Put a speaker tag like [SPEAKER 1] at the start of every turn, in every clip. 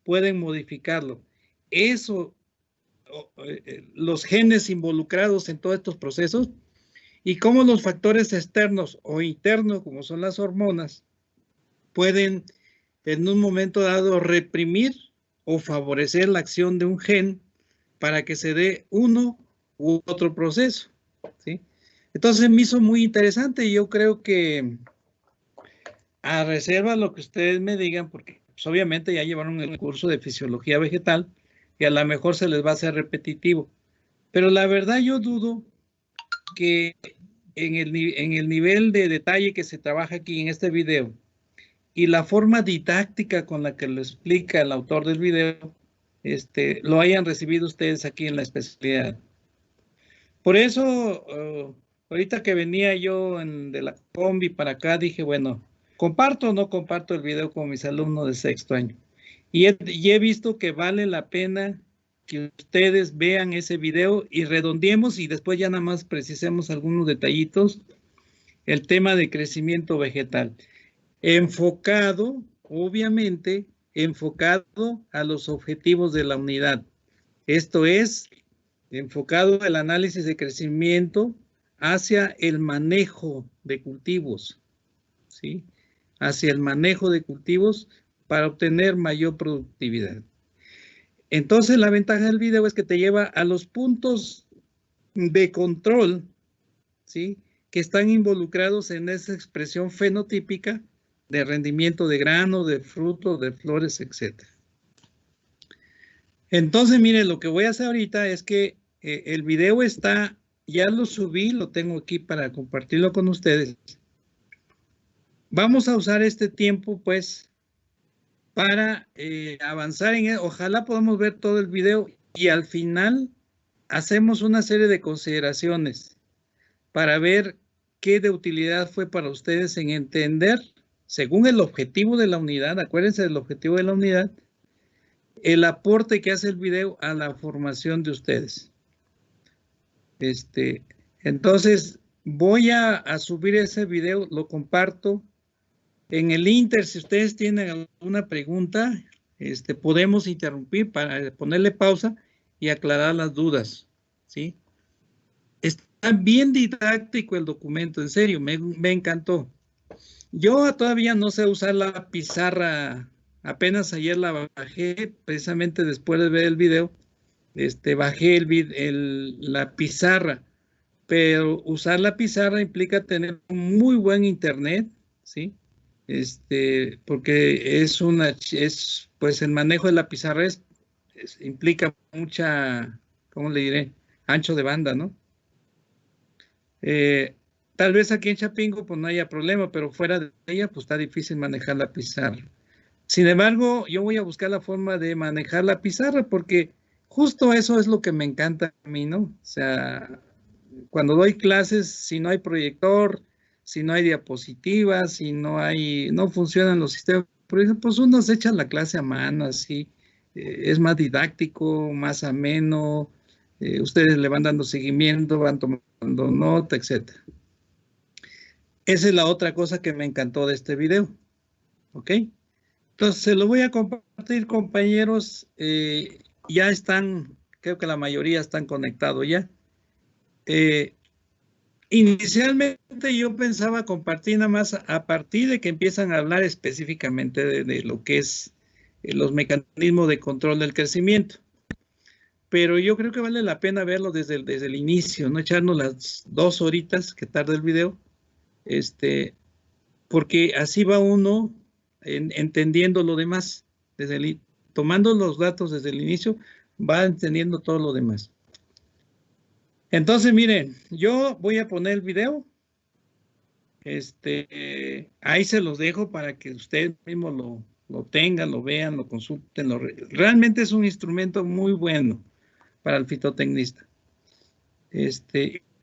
[SPEAKER 1] pueden modificarlo. Eso, los genes involucrados en todos estos procesos y cómo los factores externos o internos, como son las hormonas, pueden en un momento dado reprimir o favorecer la acción de un gen para que se dé uno u otro proceso, ¿sí? Entonces me hizo muy interesante y yo creo que a reserva de lo que ustedes me digan, porque pues, obviamente ya llevaron el curso de fisiología vegetal y a lo mejor se les va a hacer repetitivo, pero la verdad yo dudo que en el nivel de detalle que se trabaja aquí en este video y la forma didáctica con la que lo explica el autor del video, lo hayan recibido ustedes aquí en la especialidad. Por eso, ahorita que venía yo de la combi para acá, dije, bueno, ¿comparto o no comparto el video con mis alumnos de sexto año? Y he visto que vale la pena que ustedes vean ese video y redondeemos y después ya nada más precisemos algunos detallitos. El tema de crecimiento vegetal. Enfocado, obviamente, enfocado a los objetivos de la unidad. Esto es, enfocado el análisis de crecimiento hacia el manejo de cultivos, ¿sí? Hacia el manejo de cultivos para obtener mayor productividad. Entonces, la ventaja del video es que te lleva a los puntos de control, ¿sí? Que están involucrados en esa expresión fenotípica de rendimiento de grano, de fruto, de flores, etc. Entonces, miren, lo que voy a hacer ahorita es que el video está, ya lo subí, lo tengo aquí para compartirlo con ustedes. Vamos a usar este tiempo, pues, para avanzar en él. Ojalá podamos ver todo el video y al final hacemos una serie de consideraciones para ver qué de utilidad fue para ustedes en entender, según el objetivo de la unidad, acuérdense del objetivo de la unidad, el aporte que hace el video a la formación de ustedes. Entonces, voy a subir ese video, lo comparto. En el Inter, si ustedes tienen alguna pregunta, podemos interrumpir para ponerle pausa y aclarar las dudas, ¿sí? Está bien didáctico el documento, en serio, me encantó. Yo todavía no sé usar la pizarra, apenas ayer la bajé, precisamente después de ver el video, bajé la pizarra, pero usar la pizarra implica tener un muy buen internet, ¿sí? Porque pues el manejo de la pizarra implica mucha, ¿cómo le diré? Ancho de banda, ¿no? Tal vez aquí en Chapingo pues no haya problema, pero fuera de ella pues está difícil manejar la pizarra. Sin embargo, yo voy a buscar la forma de manejar la pizarra porque justo eso es lo que me encanta a mí, ¿no? O sea, cuando doy clases, si no hay proyector, si no hay diapositivas, si no funcionan los sistemas, pues uno se echa la clase a mano, así, es más didáctico, más ameno, ustedes le van dando seguimiento, van tomando nota, etc. Esa es la otra cosa que me encantó de este video, ¿ok? Entonces, se lo voy a compartir, compañeros, ya están, creo que la mayoría están conectados ya. Inicialmente yo pensaba compartir nada más a partir de que empiezan a hablar específicamente de lo que es los mecanismos de control del crecimiento. Pero yo creo que vale la pena verlo desde el inicio, no echarnos las 2 horitas que tarda el video, porque así va uno entendiendo lo demás, tomando los datos desde el inicio, va entendiendo todo lo demás. Entonces, miren, yo voy a poner el video. Ahí se los dejo para que ustedes mismos lo tengan, lo vean, lo consulten. Realmente es un instrumento muy bueno para el fitotecnista.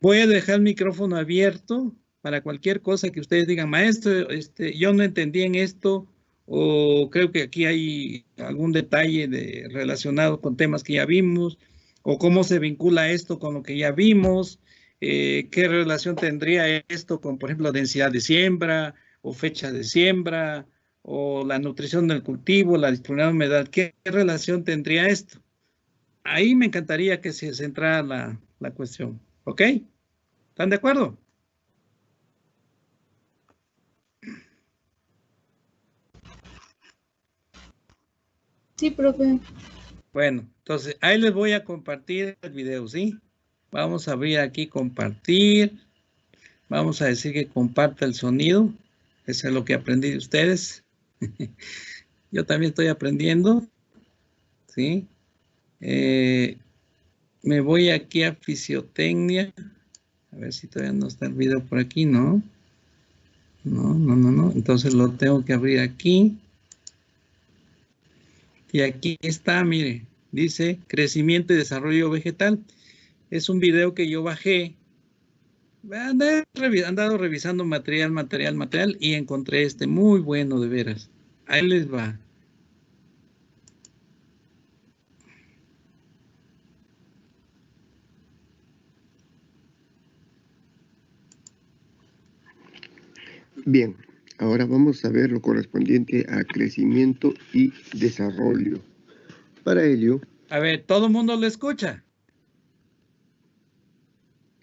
[SPEAKER 1] Voy a dejar el micrófono abierto para cualquier cosa que ustedes digan, maestro, yo no entendí en esto, o creo que aquí hay algún detalle relacionado con temas que ya vimos, o cómo se vincula esto con lo que ya vimos, qué relación tendría esto con, por ejemplo, densidad de siembra, o fecha de siembra, o la nutrición del cultivo, la disponibilidad de humedad, ¿qué relación tendría esto? Ahí me encantaría que se centrara la cuestión. ¿Ok? ¿Están de acuerdo?
[SPEAKER 2] Sí, profe.
[SPEAKER 1] Bueno, entonces ahí les voy a compartir el video, ¿sí? Vamos a abrir aquí compartir. Vamos a decir que comparta el sonido. Eso es lo que aprendí de ustedes. Yo también estoy aprendiendo, ¿sí? Me voy aquí a fisiotecnia. A ver si todavía no está el video por aquí, ¿no? No. Entonces lo tengo que abrir aquí. Y aquí está, mire, dice crecimiento y desarrollo vegetal. Es un video que yo bajé. Han dado revisando material y encontré este muy bueno de veras. Ahí les va.
[SPEAKER 3] Bien, ahora vamos a ver lo correspondiente a crecimiento y desarrollo. Para ello...
[SPEAKER 1] A ver, ¿todo el mundo lo escucha?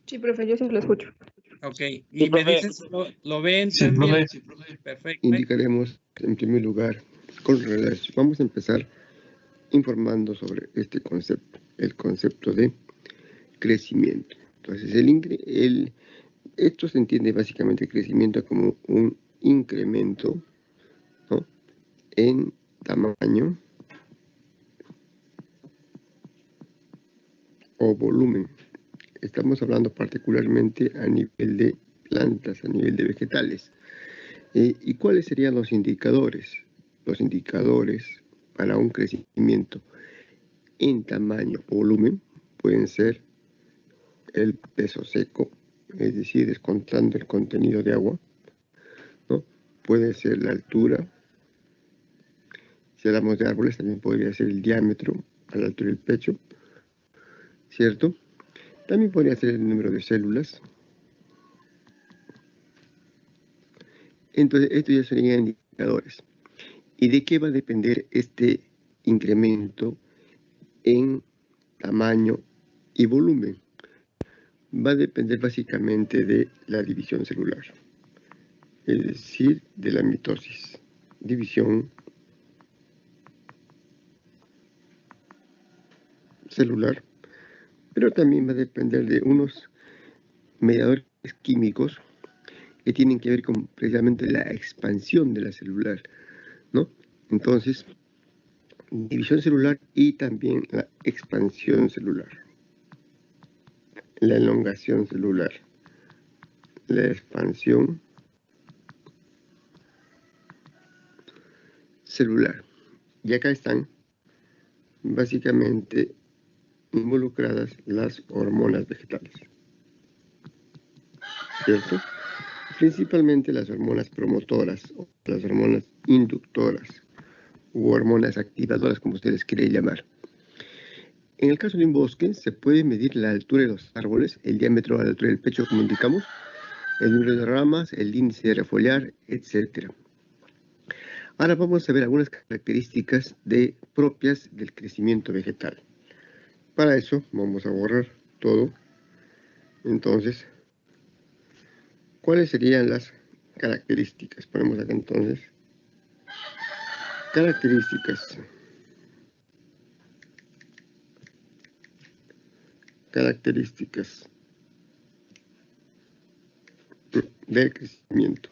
[SPEAKER 2] Sí, profe, yo sí lo escucho.
[SPEAKER 1] Ok, y me dicen si lo ven
[SPEAKER 4] Sí,
[SPEAKER 1] también.
[SPEAKER 4] profe.
[SPEAKER 1] Perfecto.
[SPEAKER 3] Indicaremos en primer lugar, con relación, vamos a empezar informando sobre este concepto, el concepto de crecimiento. Entonces, esto se entiende básicamente crecimiento como un incremento, ¿no?, en tamaño o volumen. Estamos hablando particularmente a nivel de plantas, a nivel de vegetales. ¿Y cuáles serían los indicadores? Los indicadores para un crecimiento en tamaño o volumen pueden ser el peso seco, es decir, descontando el contenido de agua, ¿no? Puede ser la altura. Si hablamos de árboles, también podría ser el diámetro a la altura del pecho, ¿cierto? También podría ser el número de células. Entonces, estos ya serían indicadores. ¿Y de qué va a depender este incremento en tamaño y volumen? Va a depender básicamente de la división celular, es decir, de la mitosis. División celular, pero también va a depender de unos mediadores químicos que tienen que ver con precisamente la expansión de la celular, ¿no? Entonces, división celular y también la expansión celular, la elongación celular, la expansión celular. Y acá están básicamente involucradas las hormonas vegetales, ¿cierto? Principalmente las hormonas promotoras o las hormonas inductoras u hormonas activadoras, como ustedes quieren llamar. En el caso de un bosque, se puede medir la altura de los árboles, el diámetro a la altura del pecho, como indicamos, el número de ramas, el índice de refoliar, etc. Ahora vamos a ver algunas características propias del crecimiento vegetal. Para eso vamos a borrar todo. Entonces, ¿cuáles serían las características? Ponemos acá entonces características del crecimiento.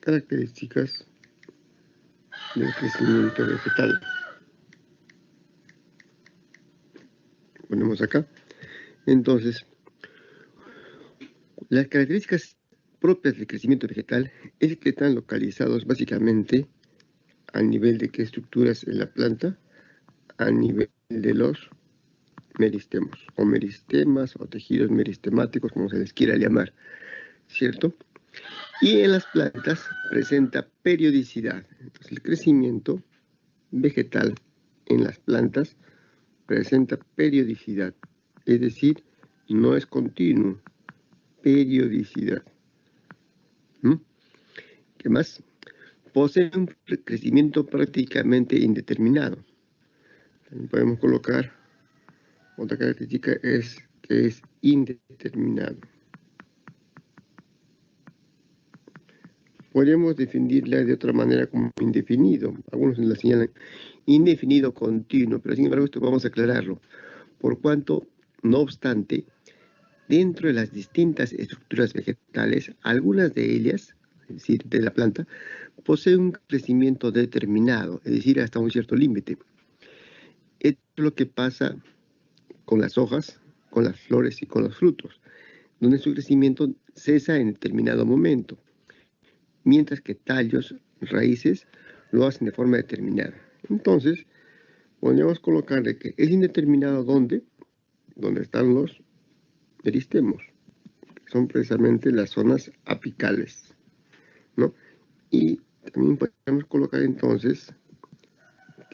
[SPEAKER 3] Características del crecimiento vegetal. Ponemos acá. Entonces, las características propias del crecimiento vegetal es que están localizados básicamente a nivel de qué estructuras en la planta, a nivel de los meristemos, o meristemas, o tejidos meristemáticos, como se les quiera llamar, ¿cierto? Y en las plantas presenta periodicidad. Entonces, el crecimiento vegetal en las plantas presenta periodicidad, es decir, no es continuo, periodicidad. ¿Qué más? Posee un crecimiento prácticamente indeterminado. También podemos colocar otra característica es que es indeterminado. Podríamos definirla de otra manera como indefinido. Algunos la señalan indefinido continuo, pero sin embargo esto vamos a aclararlo. Por cuanto, no obstante, dentro de las distintas estructuras vegetales, algunas de ellas, es decir, de la planta, poseen un crecimiento determinado, es decir, hasta un cierto límite. Esto es lo que pasa con las hojas, con las flores y con los frutos, donde su crecimiento cesa en determinado momento, mientras que tallos, raíces, lo hacen de forma determinada. Entonces, podríamos colocarle que es indeterminado ¿dónde? Donde están los meristemos, que son precisamente las zonas apicales, ¿no? Y también podemos colocar entonces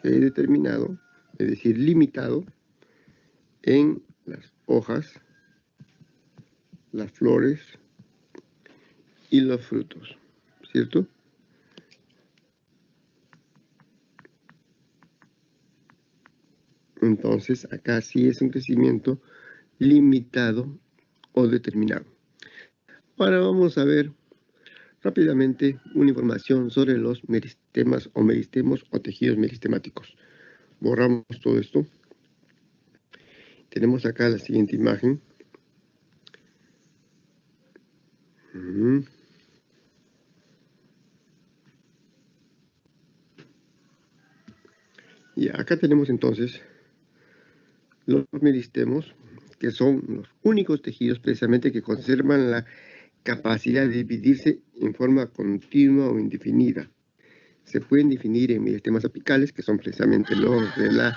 [SPEAKER 3] que es determinado, es decir, limitado, en las hojas, las flores y los frutos, ¿cierto? Entonces, acá sí es un crecimiento limitado o determinado. Ahora vamos a ver rápidamente una información sobre los meristemas o meristemos o tejidos meristemáticos. Borramos todo esto. Tenemos acá la siguiente imagen. Y acá tenemos entonces los meristemos, que son los únicos tejidos precisamente que conservan la capacidad de dividirse en forma continua o indefinida. Se pueden definir en meristemas apicales, que son precisamente los de la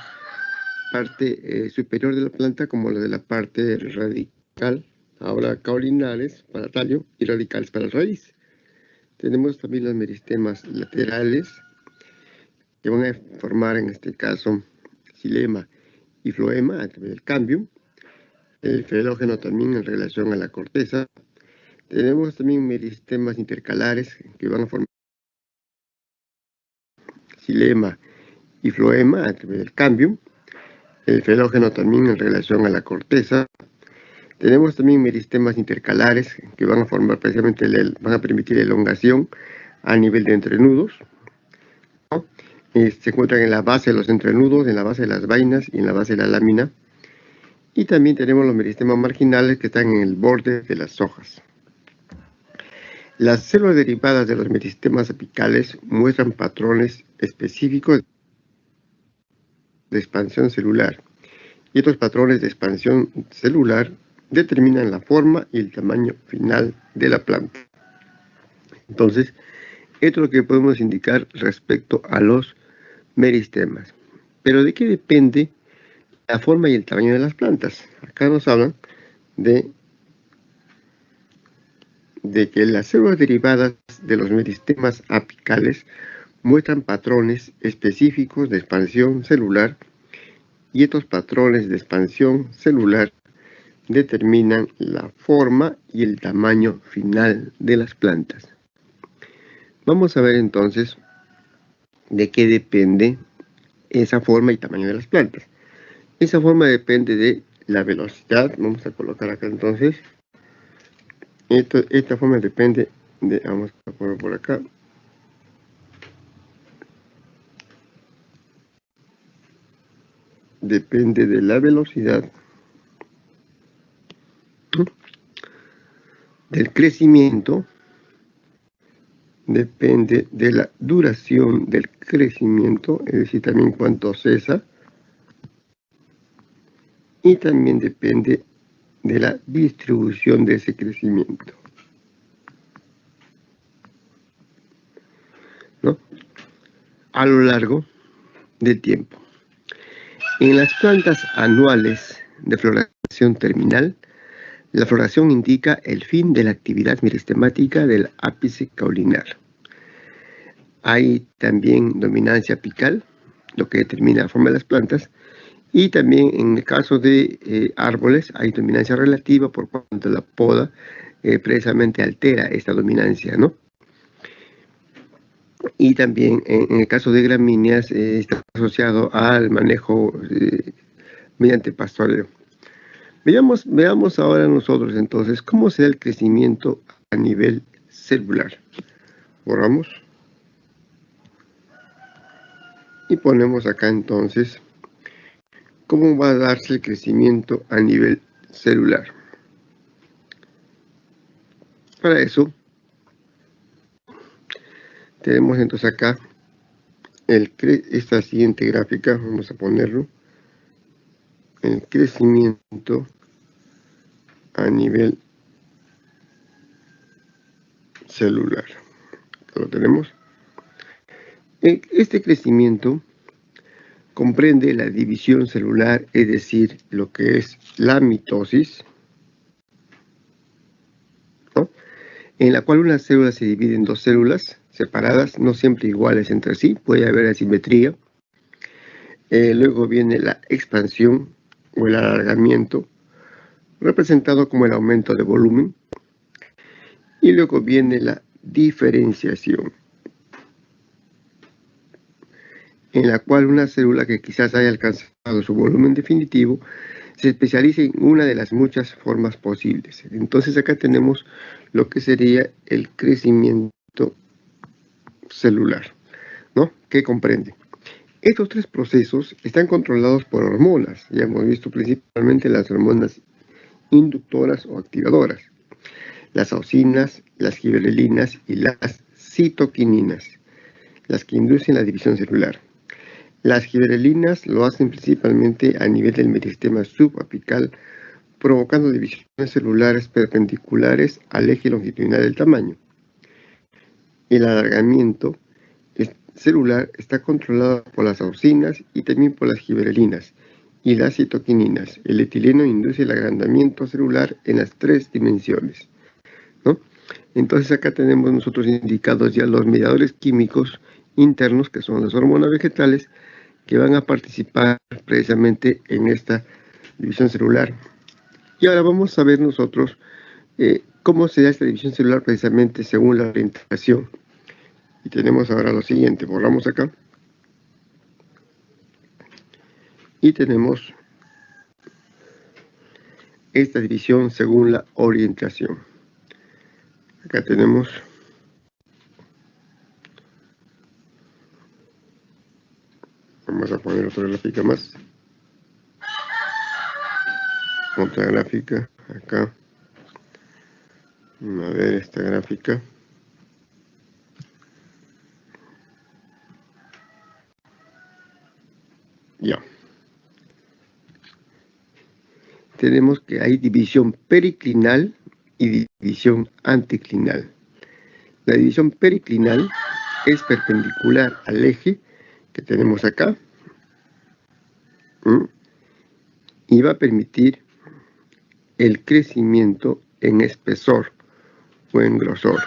[SPEAKER 3] parte superior de la planta, como los de la parte radical, ahora caulinares para tallo y radicales para raíz. Tenemos también los meristemas laterales, que van a formar en este caso xilema y floema a través del cambio. El felógeno también en relación a la corteza. Tenemos también meristemas intercalares que van a formar xilema y floema a través del cambio. El felógeno también en relación a la corteza. Tenemos también meristemas intercalares que van a formar precisamente, van a permitir elongación a nivel de entrenudos, ¿no? Se encuentran en la base de los entrenudos, en la base de las vainas y en la base de la lámina. Y también tenemos los meristemas marginales que están en el borde de las hojas. Las células derivadas de los meristemas apicales muestran patrones específicos de expansión celular. Y estos patrones de expansión celular determinan la forma y el tamaño final de la planta. Entonces, esto es lo que podemos indicar respecto a los meristemas. Pero ¿de qué depende la forma y el tamaño de las plantas? Acá nos hablan de que las células derivadas de los meristemas apicales muestran patrones específicos de expansión celular, y estos patrones de expansión celular determinan la forma y el tamaño final de las plantas. Vamos a ver entonces de qué depende esa forma y tamaño de las plantas. Esa forma depende de la velocidad. Vamos a colocar acá entonces. Esta forma depende de, vamos a poner por acá. Depende de la velocidad del crecimiento, depende de la duración del crecimiento, es decir, también cuánto cesa, y también depende de la distribución de ese crecimiento, ¿no? A lo largo del tiempo. En las plantas anuales de floración terminal, la floración indica el fin de la actividad meristemática del ápice caulinar. Hay también dominancia apical, lo que determina la forma de las plantas, y también en el caso de árboles hay dominancia relativa, por cuanto la poda precisamente altera esta dominancia, ¿no? Y también en el caso de gramíneas está asociado al manejo mediante pastoreo. Veamos ahora nosotros entonces cómo se da el crecimiento a nivel celular. Borramos. Y ponemos acá entonces cómo va a darse el crecimiento a nivel celular. Para eso tenemos entonces acá esta siguiente gráfica, vamos a ponerlo, el crecimiento a nivel celular. Acá lo tenemos. Este crecimiento comprende la división celular, es decir, lo que es la mitosis, ¿no?, en la cual una célula se divide en dos células separadas, no siempre iguales entre sí, puede haber asimetría. Luego viene la expansión o el alargamiento, representado como el aumento de volumen. Y luego viene la diferenciación, en la cual una célula que quizás haya alcanzado su volumen definitivo se especializa en una de las muchas formas posibles. Entonces acá tenemos lo que sería el crecimiento celular, ¿no?, que comprende. Estos tres procesos están controlados por hormonas. Ya hemos visto principalmente las hormonas inductoras o activadoras, las auxinas, las giberelinas y las citoquininas, las que inducen la división celular. Las giberelinas lo hacen principalmente a nivel del meristema subapical, provocando divisiones celulares perpendiculares al eje longitudinal del tamaño. El alargamiento celular está controlado por las auxinas y también por las giberelinas y las citoquininas. El etileno induce el agrandamiento celular en las tres dimensiones, ¿no? Entonces acá tenemos nosotros indicados ya los mediadores químicos internos, que son las hormonas vegetales, que van a participar precisamente en esta división celular. Y ahora vamos a ver nosotros cómo se da esta división celular precisamente según la orientación. Y tenemos ahora lo siguiente, borramos acá. Y tenemos esta división según la orientación. Acá tenemos vamos a poner otra gráfica más. Otra gráfica acá. A ver esta gráfica. Ya. Tenemos que hay división periclinal y división anticlinal. La división periclinal es perpendicular al eje que tenemos acá y va a permitir el crecimiento en espesor o en grosor,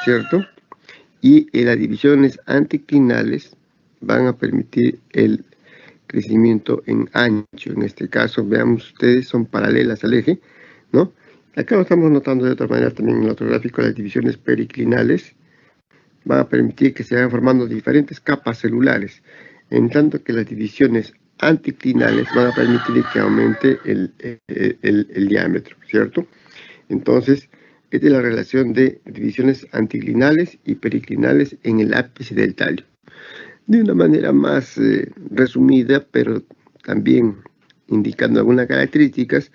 [SPEAKER 3] ¿cierto? Y las divisiones anticlinales van a permitir el crecimiento en ancho. En este caso, veamos ustedes, son paralelas al eje, ¿no? Acá lo estamos notando de otra manera también en el otro gráfico. Las divisiones periclinales van a permitir que se vayan formando diferentes capas celulares, en tanto que las divisiones anticlinales van a permitir que aumente el diámetro, ¿cierto? Entonces, esta es la relación de divisiones anticlinales y periclinales en el ápice del tallo. De una manera más resumida, pero también indicando algunas características,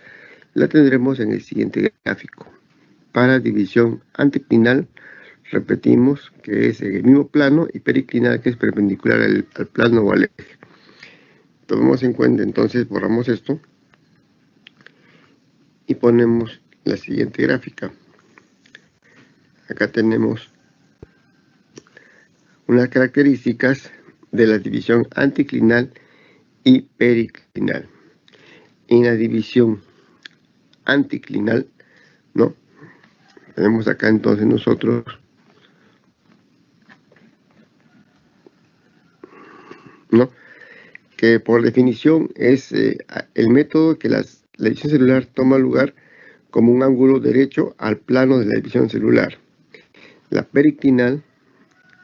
[SPEAKER 3] la tendremos en el siguiente gráfico. Para división anticlinal, repetimos que es en el mismo plano, y periclinal, que es perpendicular al plano o al eje. Tomemos en cuenta, entonces borramos esto y ponemos la siguiente gráfica. Acá tenemos unas características de la división anticlinal y periclinal. En la división anticlinal, ¿no?, tenemos acá entonces nosotros ¿no?, que por definición es el método que la división celular toma lugar como un ángulo derecho al plano de la división celular. La periclinal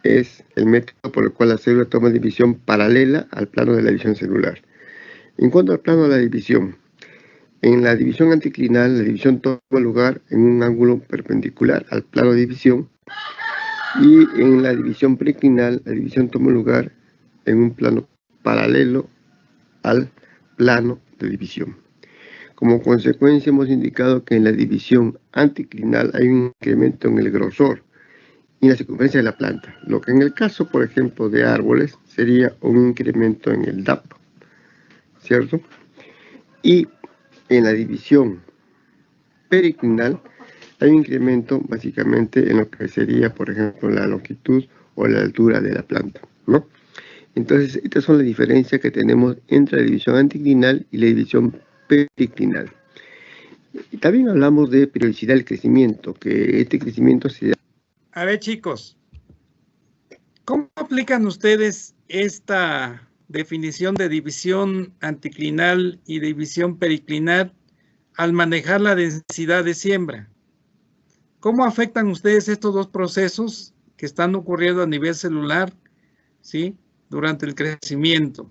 [SPEAKER 3] es el método por el cual la célula toma división paralela al plano de la división celular. En cuanto al plano de la división, en la división anticlinal, la división toma lugar en un ángulo perpendicular al plano de división, y en la división periclinal, la división toma lugar en un plano paralelo al plano de división. Como consecuencia, hemos indicado que en la división anticlinal hay un incremento en el grosor y en la circunferencia de la planta, lo que en el caso, por ejemplo, de árboles, sería un incremento en el DAP, ¿cierto? Y en la división periclinal hay un incremento básicamente en lo que sería, por ejemplo, la longitud o la altura de la planta, ¿no? Entonces, estas son las diferencias que tenemos entre la división anticlinal y la división periclinal. Y también hablamos de periodicidad del crecimiento, que este crecimiento se da.
[SPEAKER 1] A ver, chicos, ¿cómo aplican ustedes esta definición de división anticlinal y división periclinal al manejar la densidad de siembra? ¿Cómo afectan ustedes estos dos procesos que están ocurriendo a nivel celular, ¿sí?, durante el crecimiento?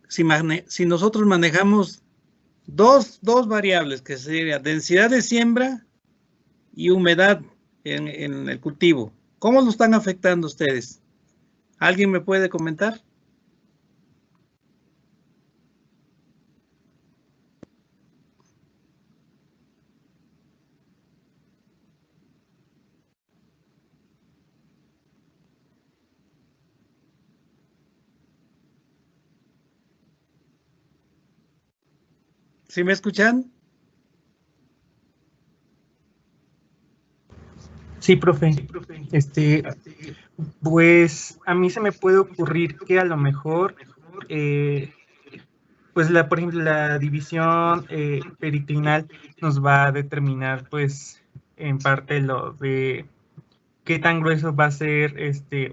[SPEAKER 1] Si nosotros manejamos dos variables, que serían densidad de siembra y humedad en el cultivo, ¿cómo lo están afectando ustedes? ¿Alguien me puede comentar? ¿Sí me escuchan?
[SPEAKER 4] Sí, profe. Pues a mí se me puede ocurrir que a lo mejor, pues por ejemplo, la división periclinal nos va a determinar, pues, en parte lo de qué tan grueso va a ser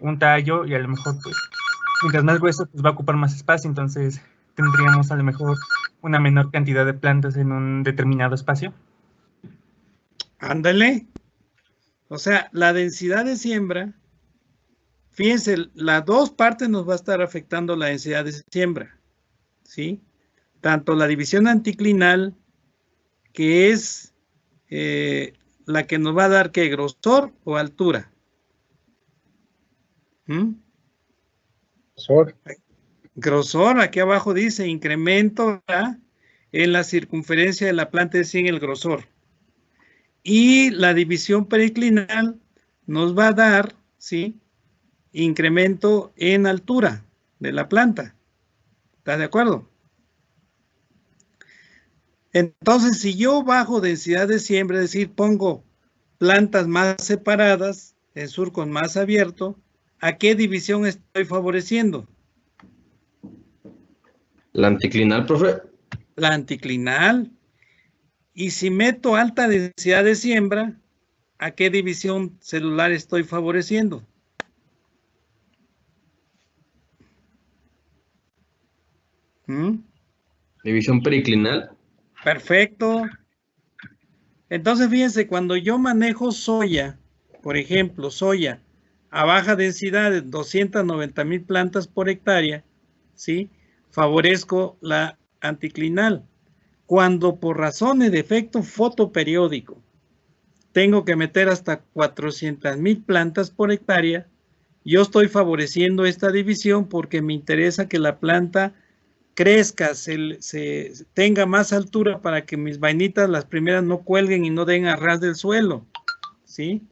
[SPEAKER 4] un tallo, y a lo mejor, pues, mientras más grueso, pues va a ocupar más espacio, entonces tendríamos a lo mejor una menor cantidad de plantas en un determinado espacio.
[SPEAKER 1] Ándale. O sea, la densidad de siembra, fíjense, las dos partes nos va a estar afectando la densidad de siembra, ¿sí? Tanto la división anticlinal, que es la que nos va a dar, ¿qué? ¿Grosor o altura?
[SPEAKER 5] Grosor.
[SPEAKER 1] Grosor, aquí abajo dice incremento, ¿verdad?, en la circunferencia de la planta, es decir, en el grosor. Y la división periclinal nos va a dar, ¿sí?, incremento en altura de la planta. ¿Estás de acuerdo? Entonces, si yo bajo densidad de siembra, es decir, pongo plantas más separadas, en surcos más abiertos, ¿a qué división estoy favoreciendo?
[SPEAKER 6] La anticlinal, profe.
[SPEAKER 1] La anticlinal. Y si meto alta densidad de siembra, ¿a qué división celular estoy favoreciendo?
[SPEAKER 6] División periclinal.
[SPEAKER 1] Perfecto. Entonces, fíjense, cuando yo manejo soya, por ejemplo, soya a baja densidad de 290,000 plantas por hectárea, ¿sí?, favorezco la anticlinal. Cuando por razones de efecto fotoperiódico tengo que meter hasta 400,000 plantas por hectárea, yo estoy favoreciendo esta división porque me interesa que la planta crezca, tenga más altura para que mis vainitas, las primeras, no cuelguen y no den a ras del suelo, ¿sí?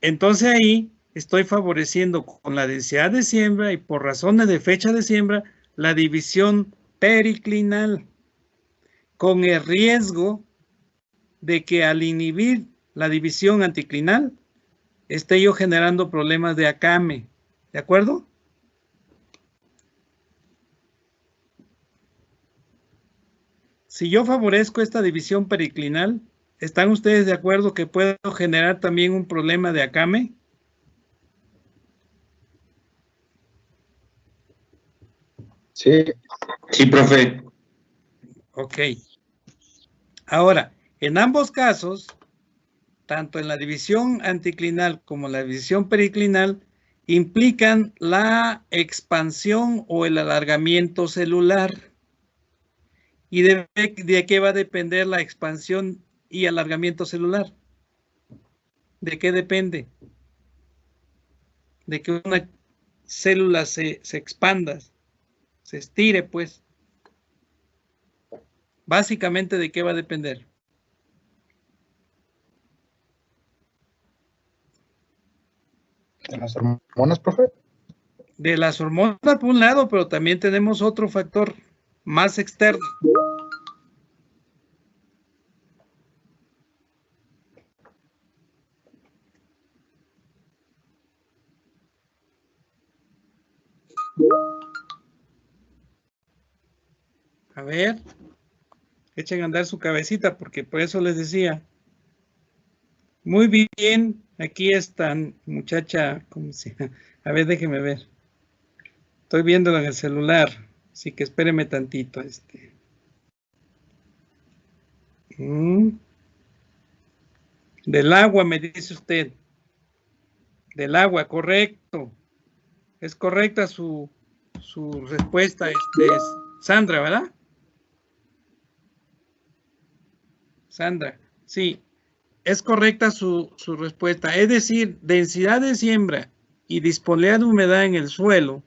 [SPEAKER 1] Entonces ahí estoy favoreciendo con la densidad de siembra y por razones de fecha de siembra la división periclinal, con el riesgo de que al inhibir la división anticlinal esté yo generando problemas de acame, ¿de acuerdo? Si yo favorezco esta división periclinal, ¿están ustedes de acuerdo que puedo generar también un problema de acame?
[SPEAKER 5] Sí.
[SPEAKER 6] Sí, profe.
[SPEAKER 1] Ok. Ahora, en ambos casos, tanto en la división anticlinal como en la división periclinal, implican la expansión o el alargamiento celular. ¿Y de qué va a depender la expansión y alargamiento celular? ¿De qué depende? De que una célula se expanda, se estire, pues. Básicamente, ¿de qué va a depender?
[SPEAKER 5] ¿De las hormonas, profe?
[SPEAKER 1] De las hormonas por un lado, pero también tenemos otro factor más externo. A ver, echen a andar su cabecita, porque por eso les decía. Muy bien, aquí están, muchacha, ¿cómo se llama? A ver, déjeme ver. Estoy viéndolo en el celular, así que espéreme tantito. Del agua, me dice usted. Del agua, correcto. Es correcta su respuesta, es Sandra, ¿verdad? Sandra, sí, es correcta su respuesta. Es decir, densidad de siembra y disponibilidad de humedad en el suelo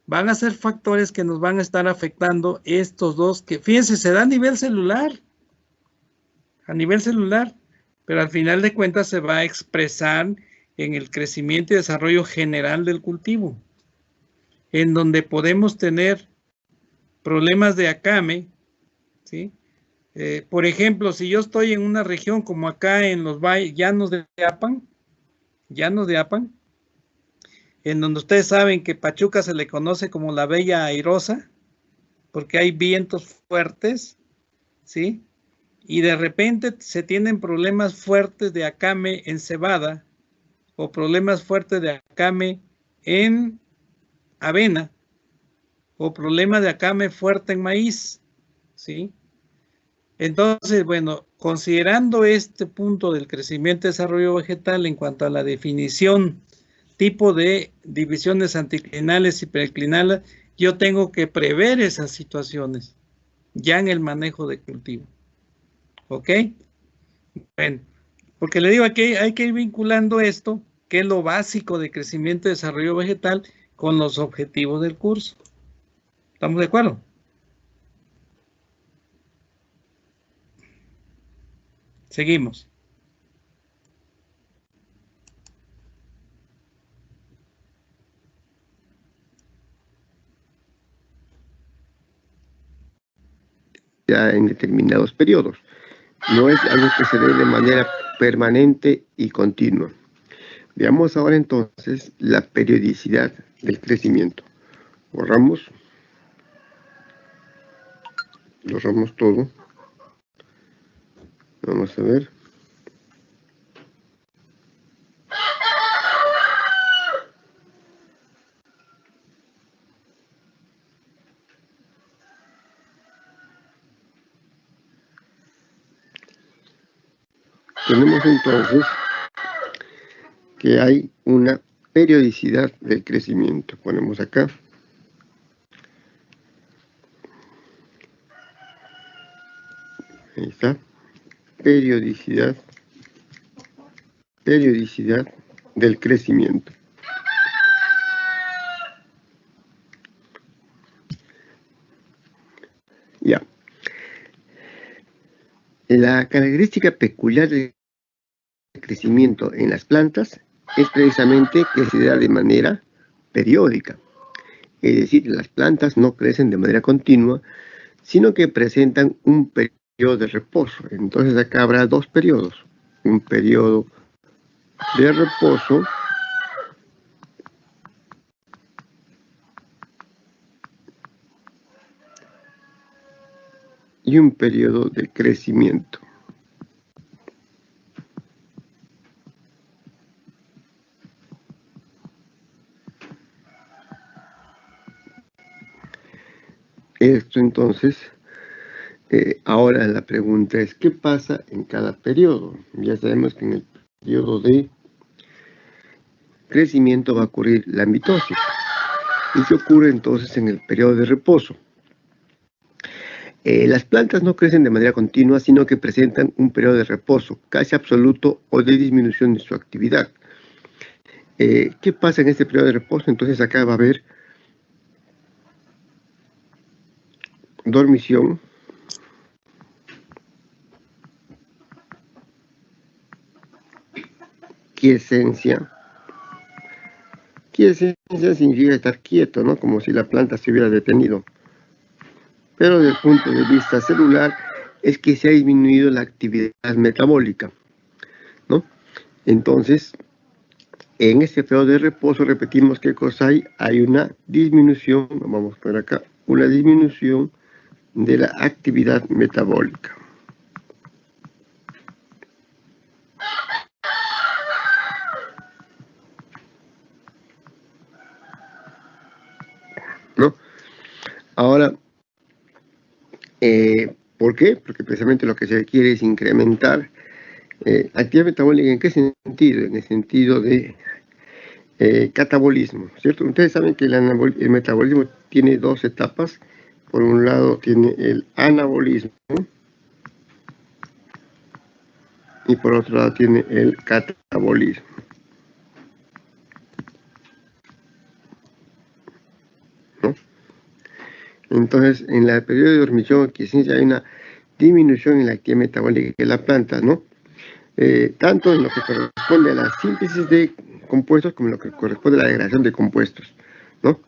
[SPEAKER 1] van a ser factores que nos van a estar afectando estos dos, que fíjense, se da a nivel celular, pero al final de cuentas se va a expresar en el crecimiento y desarrollo general del cultivo, en donde podemos tener problemas de acame, ¿sí? Por ejemplo, si yo estoy en una región como acá en los llanos de Apan, en donde ustedes saben que Pachuca se le conoce como la Bella Airosa, porque hay vientos fuertes, ¿sí? Y de repente se tienen problemas fuertes de acame en cebada o problemas fuertes de acame en avena o problemas de acame fuerte en maíz, ¿sí? Entonces, bueno, considerando este punto del crecimiento y desarrollo vegetal en cuanto a la definición, tipo de divisiones anticlinales y periclinales, yo tengo que prever esas situaciones ya en el manejo de cultivo. ¿Ok? Bueno, porque le digo aquí hay que ir vinculando esto, que es lo básico de crecimiento y desarrollo vegetal, con los objetivos del curso. ¿Estamos de acuerdo? Seguimos.
[SPEAKER 3] Ya en determinados periodos. No es algo que se dé de manera permanente y continua. Veamos ahora entonces la periodicidad del crecimiento. Borramos todo. Vamos a ver. Tenemos entonces que hay una periodicidad del crecimiento. Ponemos acá. Ahí está. Periodicidad del crecimiento. Ya. La característica peculiar del crecimiento en las plantas es precisamente que se da de manera periódica. Es decir, las plantas no crecen de manera continua, sino que presentan un periodo de reposo. Entonces acá habrá dos periodos. Un periodo de reposo y un periodo de crecimiento. Esto entonces Ahora la pregunta es, ¿qué pasa en cada periodo? Ya sabemos que en el periodo de crecimiento va a ocurrir la mitosis. ¿Y qué ocurre entonces en el periodo de reposo? Las plantas no crecen de manera continua, sino que presentan un periodo de reposo casi absoluto o de disminución de su actividad. ¿Qué pasa en este periodo de reposo? Entonces acá va a haber dormición, quiescencia. Quiescencia significa estar quieto, ¿no? Como si la planta se hubiera detenido. Pero desde el punto de vista celular es que se ha disminuido la actividad metabólica, ¿no? Entonces, en este periodo de reposo, repetimos qué cosa hay. Hay una disminución, vamos a poner acá, una disminución de la actividad metabólica. ¿No? Ahora, ¿por qué? Porque precisamente lo que se quiere es incrementar actividad metabólica. ¿En qué sentido? En el sentido de catabolismo, ¿cierto? Ustedes saben que el metabolismo tiene dos etapas. Por un lado tiene el anabolismo y por otro lado tiene el catabolismo. ¿No? Entonces, en el periodo de dormición, quiescencia, hay una disminución en la actividad metabólica de la planta, ¿no? Tanto en lo que corresponde a la síntesis de compuestos como en lo que corresponde a la degradación de compuestos, ¿no?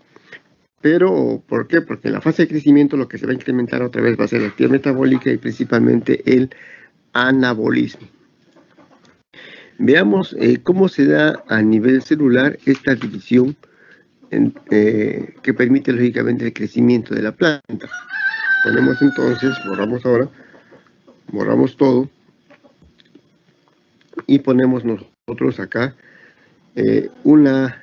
[SPEAKER 3] Pero, ¿por qué? Porque en la fase de crecimiento lo que se va a incrementar otra vez va a ser la actividad metabólica y principalmente el anabolismo. Veamos cómo se da a nivel celular esta división que permite lógicamente el crecimiento de la planta. Ponemos entonces, borramos todo y ponemos nosotros acá una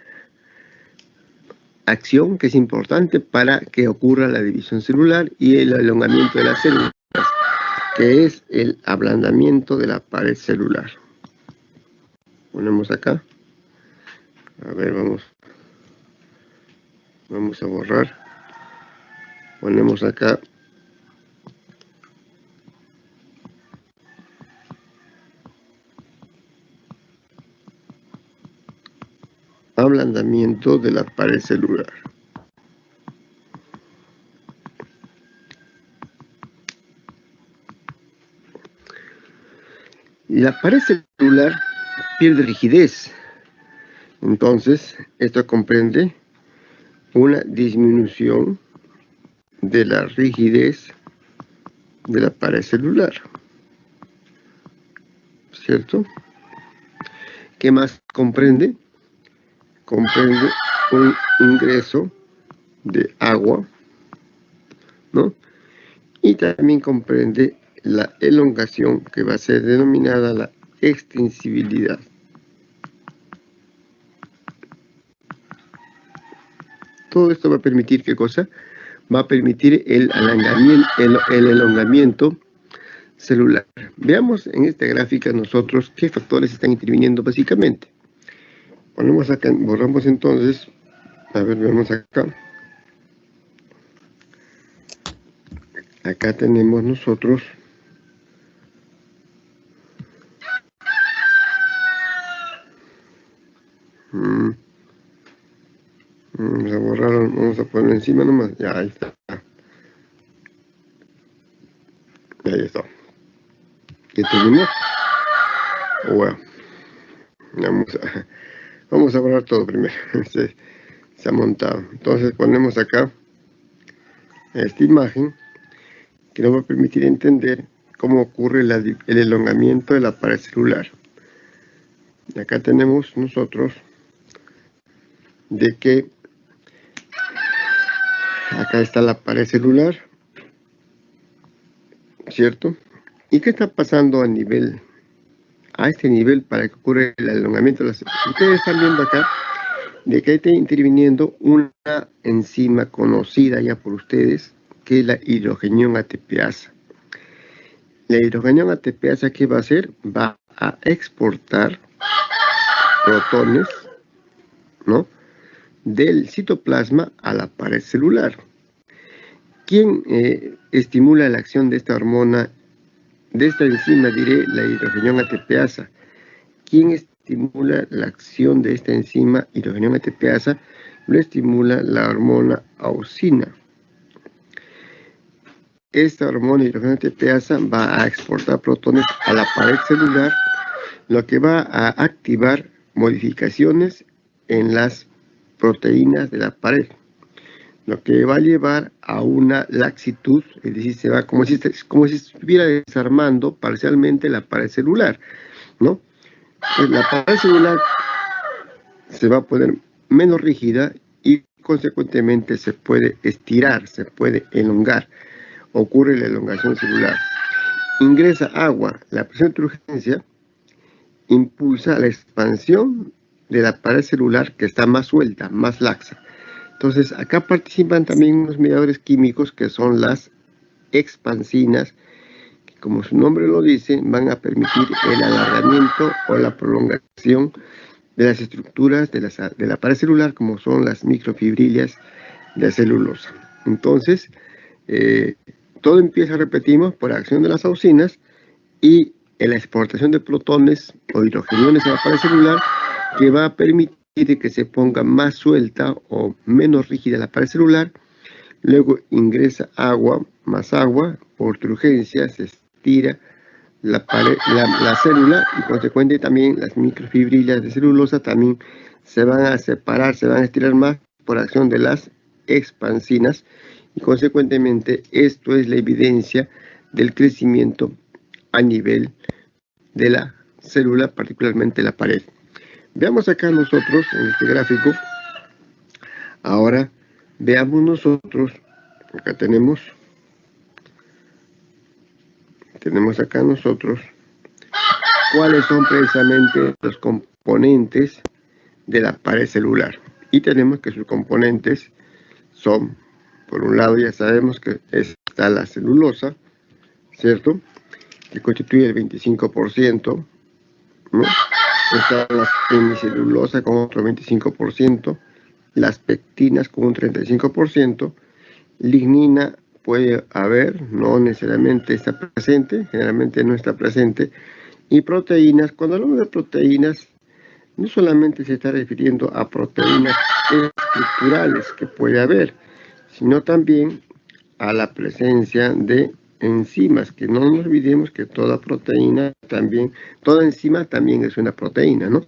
[SPEAKER 3] acción que es importante para que ocurra la división celular y el elongamiento de las células, que es el ablandamiento de la pared celular. Ponemos acá, a ver, vamos a borrar, ponemos acá ablandamiento de la pared celular. La pared celular pierde rigidez. Entonces, esto comprende una disminución de la rigidez de la pared celular. ¿Cierto? ¿Qué más comprende? Comprende un ingreso de agua, ¿no? Y también comprende la elongación, que va a ser denominada la extensibilidad. Todo esto va a permitir, ¿qué cosa? Va a permitir el elongamiento celular. Veamos en esta gráfica nosotros qué factores están interviniendo básicamente. Ponemos acá, borramos entonces, a ver, veamos acá. Acá tenemos nosotros vamos a borrar, vamos a poner encima nomás, ya ahí está. Ahí está. ¿Qué tenemos? Bueno, vamos a borrar todo primero. Se ha montado. Entonces ponemos acá esta imagen que nos va a permitir entender cómo ocurre el elongamiento de la pared celular. Y acá tenemos nosotros de que acá está la pared celular, ¿cierto? ¿Y qué está pasando a este nivel para que ocurra el elongamiento de las células? Ustedes están viendo acá de que está interviniendo una enzima conocida ya por ustedes, que es la hidrogenión ATPasa. la hidrogenión ATPasa, ¿qué va a hacer? Va a exportar protones, ¿no?, del citoplasma a la pared celular. ¿Quién estimula la acción de esta hormona, de esta enzima, diré, la hidrogenión ATPasa? ¿Quién estimula la acción de esta enzima hidrogenión ATPasa? Lo estimula la hormona auxina. Esta hormona hidrogenión ATPasa va a exportar protones a la pared celular, lo que va a activar modificaciones en las proteínas de la pared, lo que va a llevar a una laxitud, es decir, se va como si estuviera desarmando parcialmente la pared celular, ¿no? La pared celular se va a poner menos rígida y consecuentemente se puede estirar, se puede elongar. Ocurre la elongación celular. Ingresa agua, la presión de urgencia impulsa la expansión de la pared celular, que está más suelta, más laxa. Entonces, acá participan también unos mediadores químicos que son las expansinas, que, como su nombre lo dice, van a permitir el alargamiento o la prolongación de las estructuras de la pared celular, como son las microfibrillas de celulosa. Entonces, todo empieza, repetimos, por acción de las auxinas y en la exportación de protones o hidrogeniones a la pared celular, que va a permitir que se ponga más suelta o menos rígida la pared celular. Luego ingresa agua, más agua, por turgencia se estira la célula y consecuentemente también las microfibrillas de celulosa también se van a separar, se van a estirar más por acción de las expansinas, y consecuentemente esto es la evidencia del crecimiento a nivel de la célula, particularmente la pared. Veamos acá nosotros en este gráfico. Ahora veamos nosotros, acá tenemos acá nosotros cuáles son precisamente los componentes de la pared celular. Y tenemos que sus componentes son, por un lado ya sabemos que está la celulosa, ¿cierto?, que constituye el 25%, ¿no? Está la hemicelulosa con otro 25%, las pectinas con un 35%, lignina puede haber, no necesariamente está presente, generalmente no está presente, y proteínas. Cuando hablamos de proteínas, no solamente se está refiriendo a proteínas estructurales que puede haber, sino también a la presencia de enzimas, que no nos olvidemos que toda proteína también, toda enzima también es una proteína, ¿no?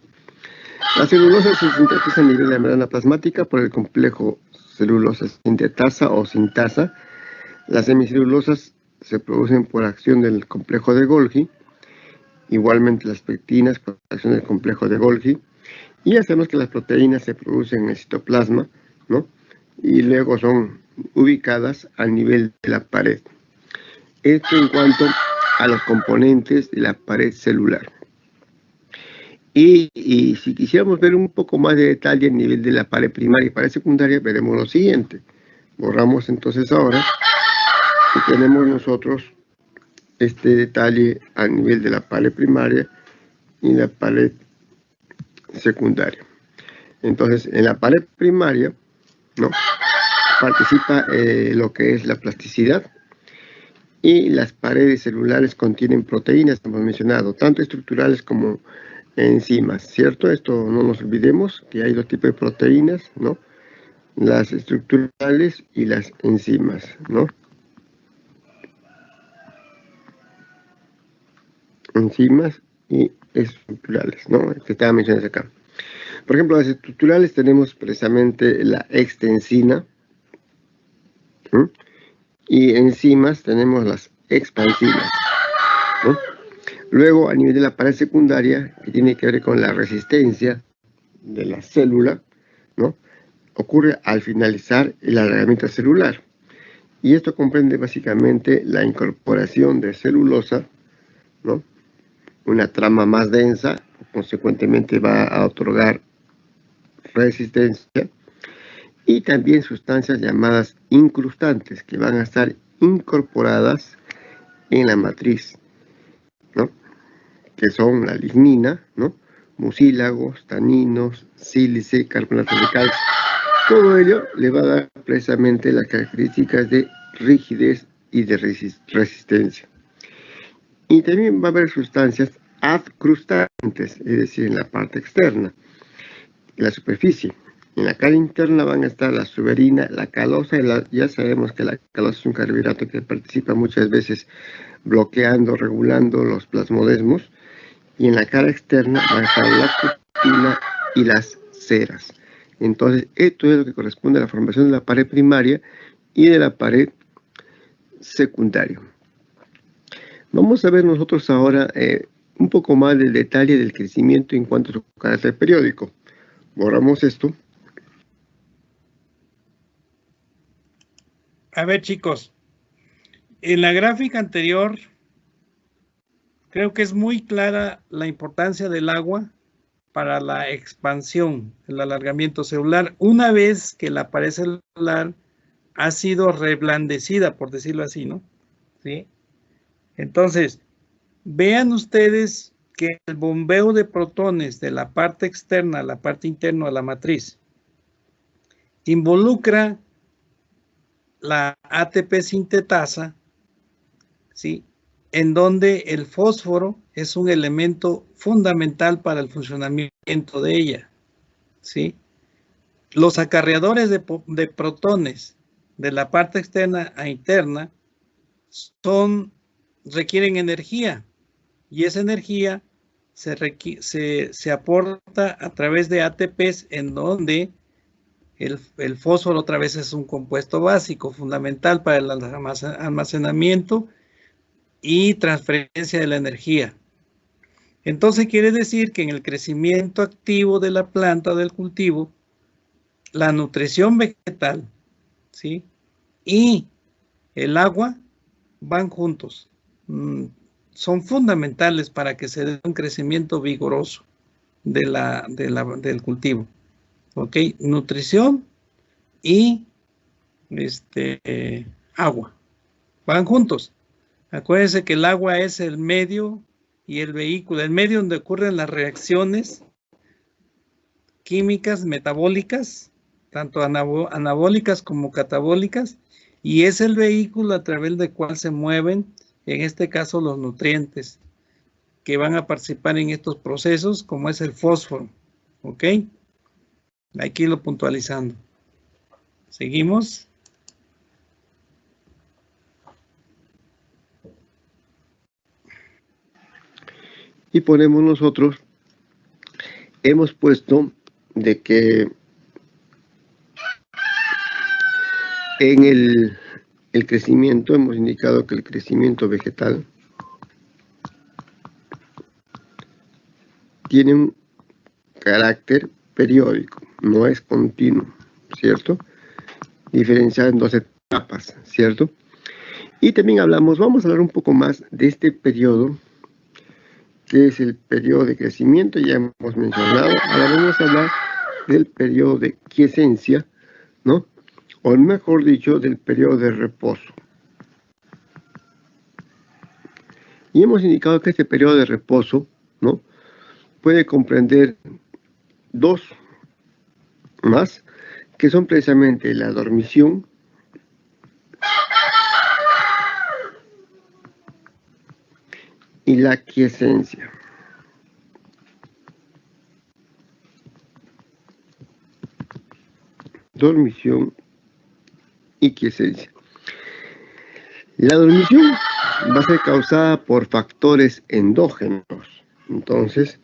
[SPEAKER 3] La celulosa se sintetiza a nivel de la membrana plasmática por el complejo celulosa sintetasa o sintasa. Las hemicelulosas se producen por acción del complejo de Golgi, igualmente las pectinas por acción del complejo de Golgi, y hacemos que las proteínas se producen en el citoplasma, ¿no?, y luego son ubicadas al nivel de la pared. Esto en cuanto a los componentes de la pared celular. Y si quisiéramos ver un poco más de detalle a nivel de la pared primaria y pared secundaria, veremos lo siguiente. Borramos entonces ahora y tenemos nosotros este detalle a nivel de la pared primaria y la pared secundaria. Entonces, en la pared primaria, ¿no?, participa lo que es la plasticidad, y las paredes celulares contienen proteínas, hemos mencionado, tanto estructurales como enzimas, ¿cierto? Esto no nos olvidemos, que hay dos tipos de proteínas, ¿no?, las estructurales y las enzimas, ¿no? Enzimas y estructurales, ¿no?, que estaban mencionadas acá. Por ejemplo, las estructurales tenemos precisamente la extensina, ¿sí?, y enzimas tenemos las expansinas, ¿no? Luego, a nivel de la pared secundaria, que tiene que ver con la resistencia de la célula, ¿no?, ocurre al finalizar el alargamiento celular. Y esto comprende básicamente la incorporación de celulosa, ¿no?, una trama más densa, consecuentemente va a otorgar resistencia, y también sustancias llamadas incrustantes que van a estar incorporadas en la matriz ¿no? Que son la lignina, ¿no? Mucílagos, taninos, sílice, carbonato de calcio. Todo ello le va a dar precisamente las características de rigidez y de resistencia. Y también va a haber sustancias adcrustantes, es decir, en la parte externa, en la superficie. En la cara interna van a estar la suberina, la calosa, ya sabemos que la calosa es un carbohidrato que participa muchas veces bloqueando, regulando los plasmodesmos, y en la cara externa van a estar la cutina y las ceras. Entonces, esto es lo que corresponde a la formación de la pared primaria y de la pared secundaria. Vamos a ver nosotros ahora un poco más del detalle del crecimiento en cuanto a su carácter periódico. Borramos esto.
[SPEAKER 1] A ver, chicos, en la gráfica anterior creo que es muy clara la importancia del agua para la expansión, el alargamiento celular, una vez que la pared celular ha sido reblandecida, por decirlo así, ¿no? ¿Sí? Entonces, vean ustedes que el bombeo de protones de la parte externa a la parte interna de la matriz involucra la ATP sintetasa, ¿sí? En donde el fósforo es un elemento fundamental para el funcionamiento de ella, ¿sí? Los acarreadores de protones de la parte externa a interna requieren energía, y esa energía se aporta a través de ATPs, en donde el fósforo otra vez es un compuesto básico fundamental para el almacenamiento y transferencia de la energía. Entonces quiere decir que en el crecimiento activo de la planta del cultivo, la nutrición vegetal, ¿sí?, y el agua van juntos. Son fundamentales para que se dé un crecimiento vigoroso del cultivo. ¿Ok? Nutrición y agua. Van juntos. Acuérdense que el agua es el medio y el vehículo, el medio donde ocurren las reacciones químicas, metabólicas, tanto anabólicas como catabólicas, y es el vehículo a través del cual se mueven, en este caso, los nutrientes que van a participar en estos procesos, como es el fósforo. ¿Ok? Aquí lo puntualizando. Seguimos.
[SPEAKER 3] Y ponemos nosotros, hemos puesto de que en el crecimiento, hemos indicado que el crecimiento vegetal tiene un carácter periódico, no es continuo, ¿cierto? Diferenciado en dos etapas, ¿cierto? Y también vamos a hablar un poco más de este periodo, que es el periodo de crecimiento, ya hemos mencionado. Ahora vamos a hablar del periodo de quiescencia, ¿no? O mejor dicho, del periodo de reposo. Y hemos indicado que este periodo de reposo, ¿no?, puede comprender dos más, que son precisamente la dormición y la quiescencia. Dormición y quiescencia. La dormición va a ser causada por factores endógenos. Entonces,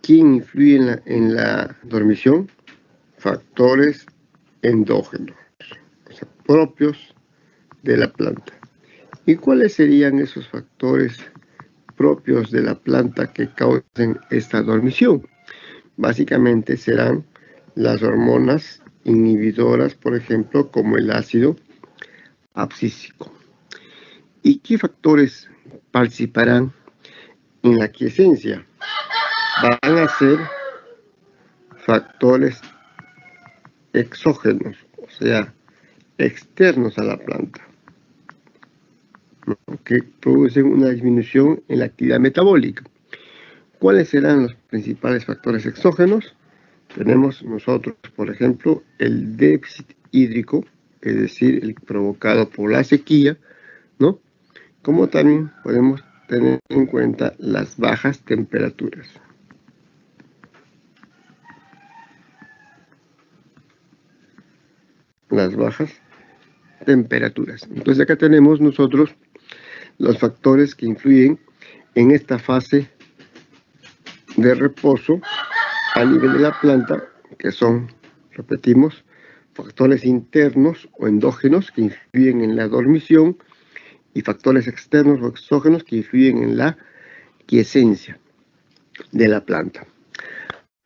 [SPEAKER 3] ¿quién influye en la dormición? Factores endógenos, o sea, propios de la planta. ¿Y cuáles serían esos factores propios de la planta que causen esta dormición? Básicamente serán las hormonas inhibidoras, por ejemplo, como el ácido abscísico. ¿Y qué factores participarán en la quiescencia? Van a ser factores exógenos, o sea, externos a la planta, ¿no? Que producen una disminución en la actividad metabólica. ¿Cuáles serán los principales factores exógenos? Tenemos nosotros, por ejemplo, el déficit hídrico, es decir, el provocado por la sequía, ¿no? Como también podemos tener en cuenta las bajas temperaturas. Las bajas temperaturas. Entonces acá tenemos nosotros los factores que influyen en esta fase de reposo a nivel de la planta, que son, repetimos, factores internos o endógenos que influyen en la dormición y factores externos o exógenos que influyen en la quiescencia de la planta.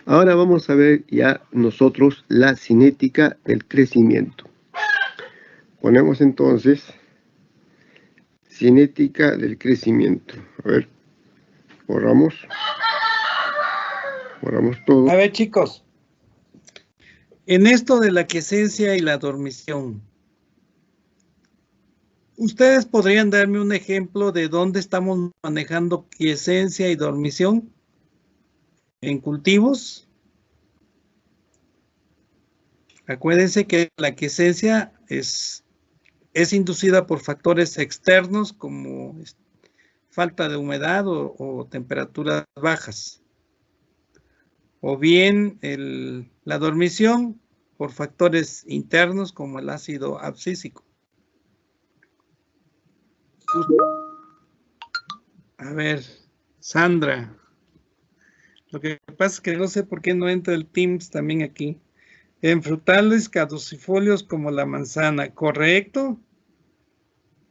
[SPEAKER 3] Ahora vamos a ver ya nosotros la cinética del crecimiento. Ponemos entonces cinética del crecimiento. A ver, borramos todo.
[SPEAKER 1] A ver, chicos, en esto de la quiescencia y la dormición, ¿ustedes podrían darme un ejemplo de dónde estamos manejando quiescencia y dormición? ¿En cultivos? Acuérdense que la quiescencia es inducida por factores externos como falta de humedad o temperaturas bajas. O bien la dormición por factores internos como el ácido abscísico. A ver, Sandra. Lo que pasa es que no sé por qué no entra el Teams también aquí. En frutales caducifolios como la manzana, ¿correcto?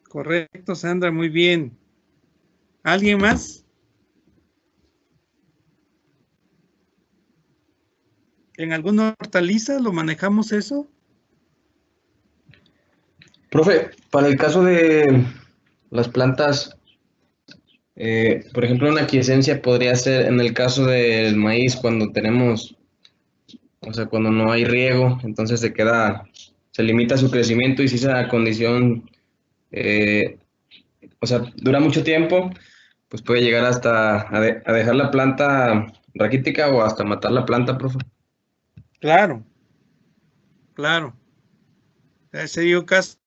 [SPEAKER 1] Correcto, Sandra, muy bien. ¿Alguien más? ¿En alguna hortaliza lo manejamos eso?
[SPEAKER 6] Profe, para el caso de las plantas, por ejemplo, una quiescencia podría ser en el caso del maíz cuando tenemos, o sea, cuando no hay riego, entonces se limita su crecimiento y si esa condición, o sea, dura mucho tiempo, pues puede llegar hasta a dejar la planta raquítica o hasta matar la planta, profe.
[SPEAKER 1] Claro, claro. Ese sería un caso.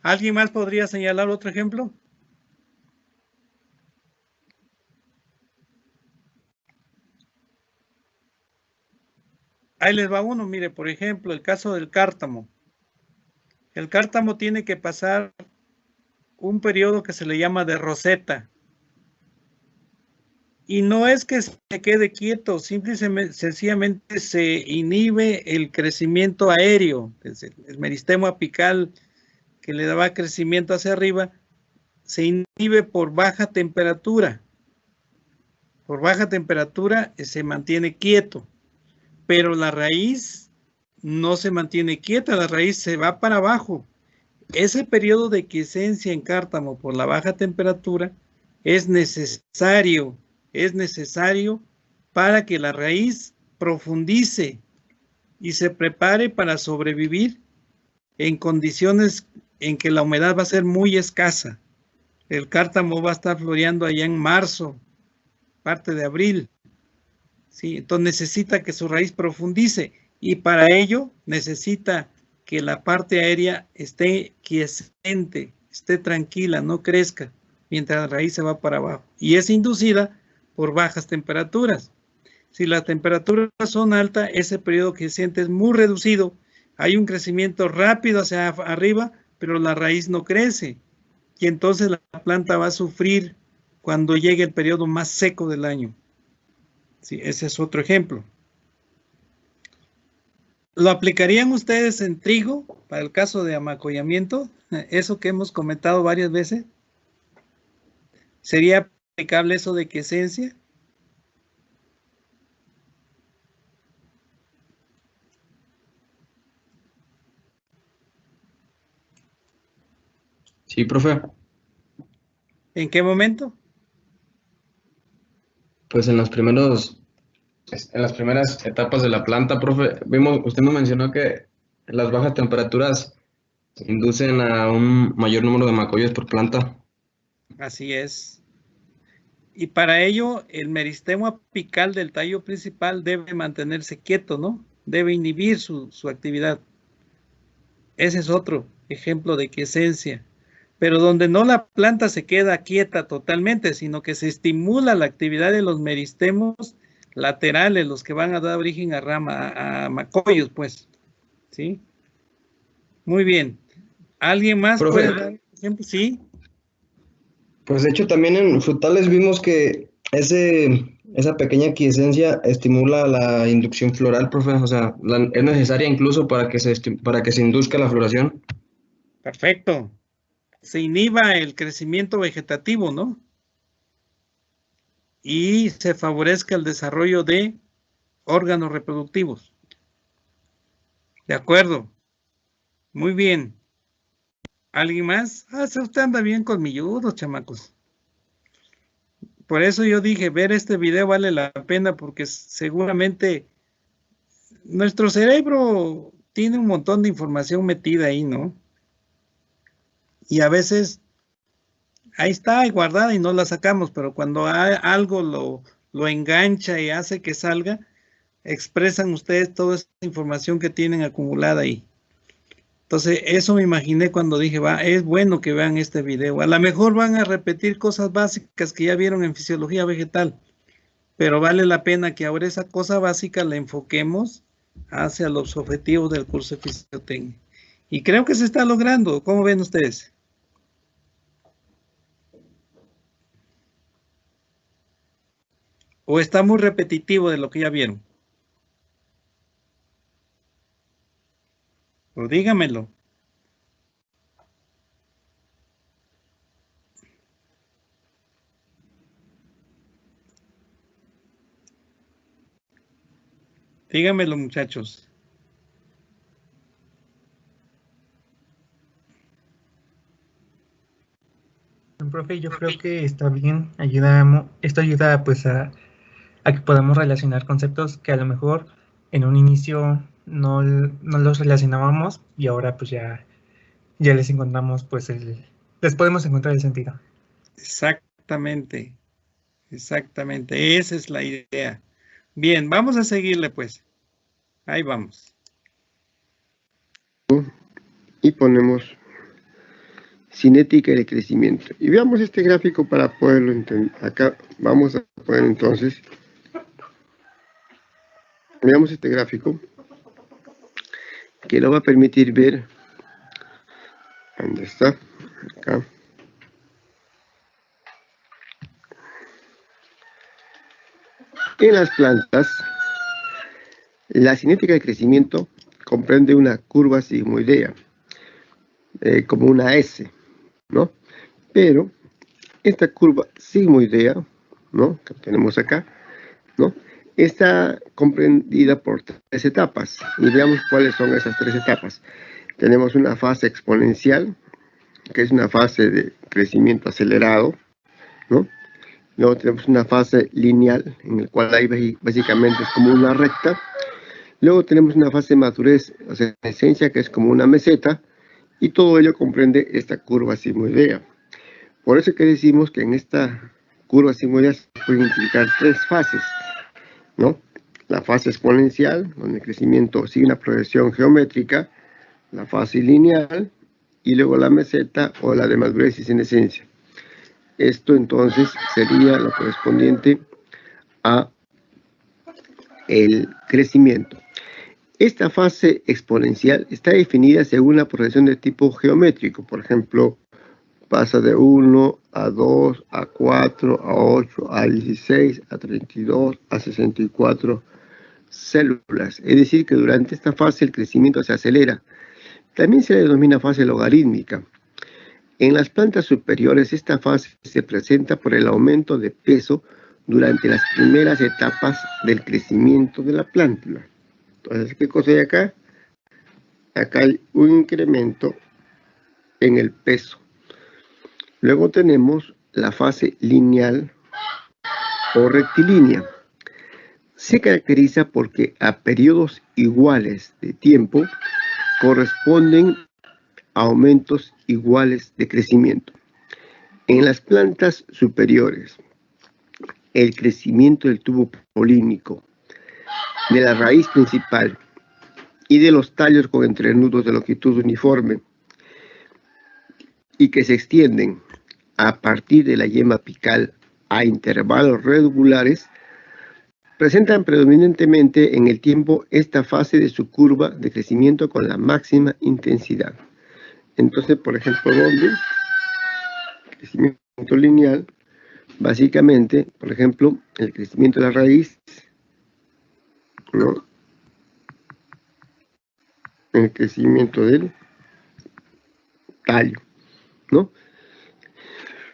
[SPEAKER 1] ¿Alguien más podría señalar otro ejemplo? Ahí les va uno, mire, por ejemplo, el caso del cártamo. El cártamo tiene que pasar un periodo que se le llama de roseta. Y no es que se quede quieto, sencillamente se inhibe el crecimiento aéreo, el meristemo apical que le daba crecimiento hacia arriba, se inhibe por baja temperatura. Por baja temperatura se mantiene quieto, pero la raíz no se mantiene quieta, la raíz se va para abajo. Ese periodo de quiescencia en cártamo por la baja temperatura es necesario para que la raíz profundice y se prepare para sobrevivir en condiciones en que la humedad va a ser muy escasa. El cártamo va a estar floreando allá en marzo, parte de abril. ¿Sí? Entonces necesita que su raíz profundice y para ello necesita que la parte aérea esté quiescente, esté tranquila, no crezca, mientras la raíz se va para abajo. Y es inducida por bajas temperaturas. Si las temperaturas son altas, ese periodo quiescente es muy reducido. Hay un crecimiento rápido hacia arriba, pero la raíz no crece. Y entonces la planta va a sufrir cuando llegue el periodo más seco del año. Sí, ese es otro ejemplo. ¿Lo aplicarían ustedes en trigo para el caso de amacollamiento? Eso que hemos comentado varias veces. ¿Sería aplicable eso de quiescencia?
[SPEAKER 6] Sí, profe.
[SPEAKER 1] ¿En qué momento?
[SPEAKER 6] Pues en las primeras etapas de la planta, profe, usted nos mencionó que en las bajas temperaturas inducen a un mayor número de macollos por planta.
[SPEAKER 1] Así es. Y para ello, el meristemo apical del tallo principal debe mantenerse quieto, ¿no? Debe inhibir su actividad. Ese es otro ejemplo de quiescencia. Pero donde no la planta se queda quieta totalmente, sino que se estimula la actividad de los meristemos laterales, los que van a dar origen a rama, a macollos, pues. ¿Sí? Muy bien. ¿Alguien más
[SPEAKER 6] Profe,
[SPEAKER 1] puede dar ejemplo? Sí.
[SPEAKER 6] pues de hecho también en frutales vimos que esa pequeña quiescencia estimula la inducción floral, profe. O sea, es necesaria incluso para que se induzca la floración.
[SPEAKER 1] Perfecto. Se inhiba el crecimiento vegetativo, ¿no? Y se favorezca el desarrollo de órganos reproductivos. De acuerdo. Muy bien. ¿Alguien más? Usted anda bien colmilludos, chamacos. Por eso yo dije, ver este video vale la pena, porque seguramente nuestro cerebro tiene un montón de información metida ahí, ¿no? Y a veces ahí está guardada y no la sacamos, pero cuando algo lo engancha y hace que salga, expresan ustedes toda esa información que tienen acumulada ahí. Entonces, eso me imaginé cuando dije, es bueno que vean este video. A lo mejor van a repetir cosas básicas que ya vieron en fisiología vegetal, pero vale la pena que ahora esa cosa básica la enfoquemos hacia los objetivos del curso de fisiotecnia. Y creo que se está logrando. ¿Cómo ven ustedes? ¿O está muy repetitivo de lo que ya vieron? O dígamelo. Dígamelo, muchachos.
[SPEAKER 4] Profe, yo creo que está bien, esto ayuda pues a que podamos relacionar conceptos que a lo mejor en un inicio no los relacionábamos y ahora pues ya les encontramos pues les podemos encontrar el sentido.
[SPEAKER 1] Exactamente, exactamente, esa es la idea. Bien, vamos a seguirle pues. Ahí vamos.
[SPEAKER 3] Y ponemos cinética del crecimiento. Y veamos este gráfico para poderlo entender. Acá vamos a poner entonces, veamos este gráfico que nos va a permitir ver, ¿dónde está? Acá. En las plantas, la cinética de crecimiento comprende una curva sigmoidea, como una S, ¿no? Pero esta curva sigmoidea, ¿no?, que tenemos acá, ¿no?, está comprendida por 3 etapas. Y veamos cuáles son esas 3 etapas. Tenemos una fase exponencial, que es una fase de crecimiento acelerado, ¿no? Luego tenemos una fase lineal, en la cual ahí básicamente es como una recta. Luego tenemos una fase de madurez, o sea, en esencia, que es como una meseta, y todo ello comprende esta curva sigmoidea. Por eso que decimos que en esta curva sigmoidea se pueden identificar 3 fases, ¿no? La fase exponencial, donde el crecimiento sigue una progresión geométrica, la fase lineal, y luego la meseta o la de madurez y senescencia. Esto entonces sería lo correspondiente a el crecimiento. Esta fase exponencial está definida según la progresión de tipo geométrico. Por ejemplo, pasa de 1 a 2, a 4, a 8, a 16, a 32, a 64 células. Es decir, que durante esta fase el crecimiento se acelera. También se le denomina fase logarítmica. En las plantas superiores, esta fase se presenta por el aumento de peso durante las primeras etapas del crecimiento de la plántula. Entonces, ¿qué cosa hay acá? Acá hay un incremento en el peso. Luego tenemos la fase lineal o rectilínea. Se caracteriza porque a periodos iguales de tiempo corresponden aumentos iguales de crecimiento. En las plantas superiores, el crecimiento del tubo polínico, de la raíz principal y de los tallos con entrenudos de longitud uniforme y que se extienden a partir de la yema apical a intervalos regulares, presentan predominantemente en el tiempo esta fase de su curva de crecimiento con la máxima intensidad. Entonces, por ejemplo, ¿dónde? Crecimiento lineal, básicamente, por ejemplo, el crecimiento de la raíz, ¿no? El crecimiento del tallo, ¿no?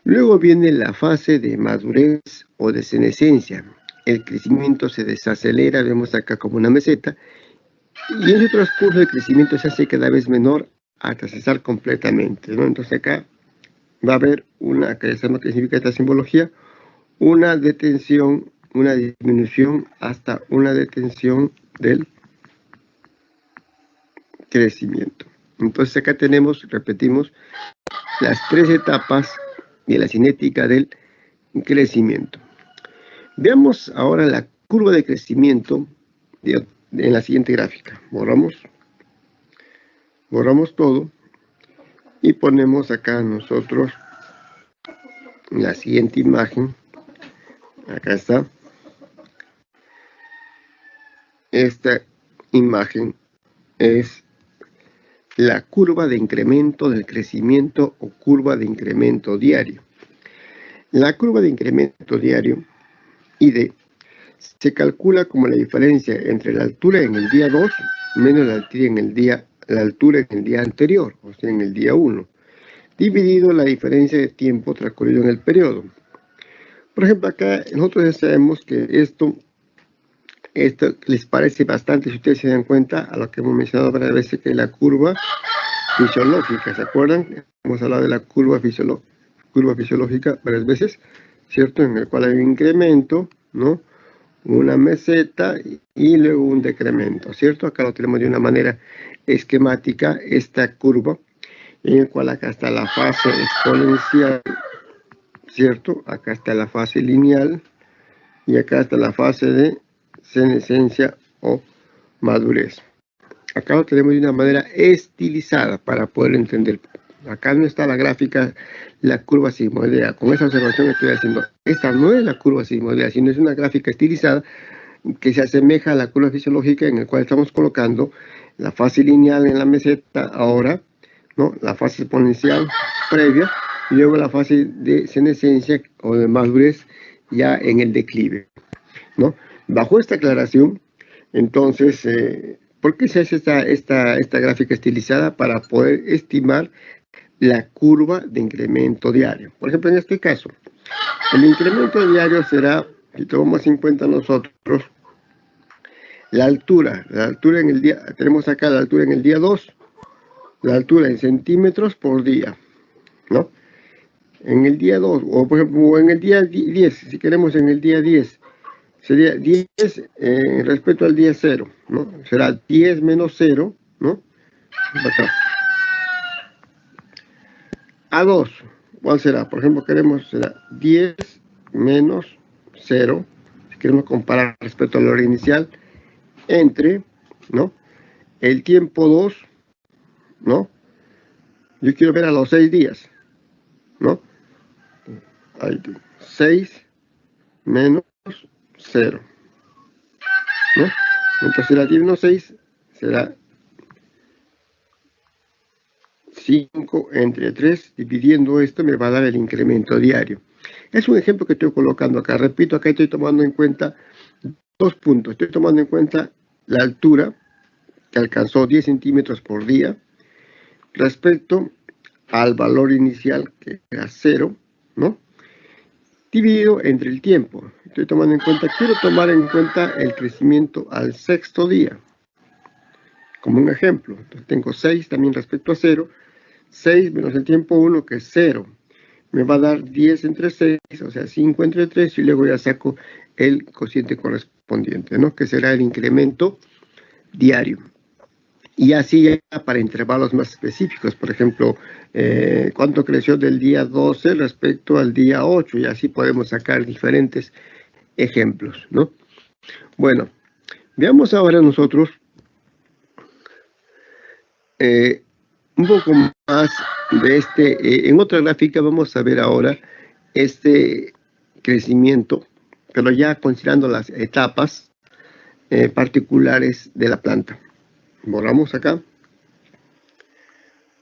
[SPEAKER 3] Luego viene la fase de madurez o de senescencia. El crecimiento se desacelera, vemos acá como una meseta, y en el transcurso el crecimiento se hace cada vez menor hasta cesar completamente, ¿no? Entonces acá va a haber una, que sabemos qué significa esta simbología, una detención, una disminución hasta una detención del crecimiento. Entonces acá tenemos, repetimos, las tres etapas de la cinética del crecimiento. Veamos ahora la curva de crecimiento en la siguiente gráfica. Borramos todo y ponemos acá nosotros la siguiente imagen. Acá está. Esta imagen es la curva de incremento del crecimiento o curva de incremento diario. La curva de incremento diario, ID, se calcula como la diferencia entre la altura en el día 2 menos la altura en el día anterior, o sea, en el día 1, dividido la diferencia de tiempo transcurrido en el periodo. Por ejemplo, acá nosotros ya sabemos que esto les parece bastante, si ustedes se dan cuenta, a lo que hemos mencionado varias veces, que es la curva fisiológica, ¿se acuerdan? Hemos hablado de la curva fisiológica varias veces, ¿cierto? En el cual hay un incremento, ¿no? Una meseta y luego un decremento, ¿cierto? Acá lo tenemos de una manera esquemática, esta curva, en el cual acá está la fase exponencial, ¿cierto? Acá está la fase lineal y acá está la fase de senescencia o madurez. Acá lo tenemos de una manera estilizada para poder entender. Acá no está la gráfica, la curva sigmoidea. Con esa observación que estoy haciendo, esta no es la curva sigmoidea, sino es una gráfica estilizada que se asemeja a la curva fisiológica en la cual estamos colocando la fase lineal en la meseta ahora, ¿no? La fase exponencial previa y luego la fase de senescencia o de madurez ya en el declive, ¿no? Bajo esta aclaración, entonces, ¿por qué se hace esta gráfica estilizada? Para poder estimar la curva de incremento diario. Por ejemplo, en este caso, el incremento diario será, si tomamos en cuenta nosotros, la altura en el día, tenemos acá la altura en el día 2, la altura en centímetros por día, ¿no? En el día 2, o por ejemplo, en el día 10, si queremos en el día 10, sería 10 respecto al día 0, ¿no? Será 10 menos 0, ¿no? Acá. A2, ¿cuál será? Por ejemplo, será 10 menos 0, si queremos comparar respecto a la hora inicial, entre, ¿no? El tiempo 2, ¿no? Yo quiero ver a los 6 días, ¿no? Ahí, 6 menos 0, ¿no? Entonces la 10 menos 6 será 5 entre 3, dividiendo esto me va a dar el incremento diario. Es un ejemplo que estoy colocando acá. Repito, acá estoy tomando en cuenta dos puntos. Estoy tomando en cuenta la altura, que alcanzó 10 centímetros por día, respecto al valor inicial, que era 0, ¿no? Dividido entre el tiempo. Quiero tomar en cuenta el crecimiento al 6º día, como un ejemplo. Entonces tengo 6 también respecto a 0, 6 menos el tiempo 1, que es 0. Me va a dar 10 entre 6, o sea, 5 entre 3, y luego ya saco el cociente correspondiente, ¿no? Que será el incremento diario. Y así ya para intervalos más específicos, por ejemplo, cuánto creció del día 12 respecto al día 8, y así podemos sacar diferentes ejemplos, ¿no? Bueno, veamos ahora nosotros un poco más de en otra gráfica vamos a ver ahora este crecimiento, pero ya considerando las etapas particulares de la planta. Borramos acá,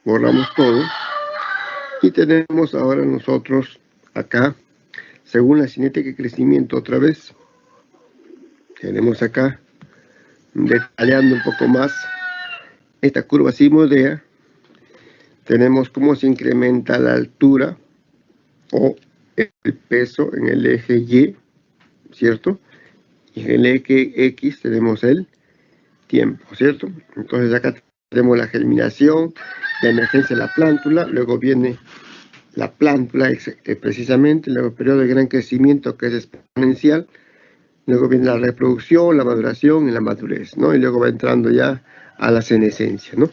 [SPEAKER 3] borramos todo y tenemos ahora nosotros acá, según la cinética de crecimiento otra vez, tenemos acá, detallando un poco más esta curva sigmoidea, tenemos cómo se incrementa la altura o el peso en el eje Y, ¿cierto? Y en el eje X tenemos el tiempo, ¿cierto? Entonces acá tenemos la germinación, la emergencia de la plántula, luego viene la plántula precisamente, luego el periodo de gran crecimiento que es exponencial, luego viene la reproducción, la maduración y la madurez, ¿no? Y luego va entrando ya a la senescencia, ¿no?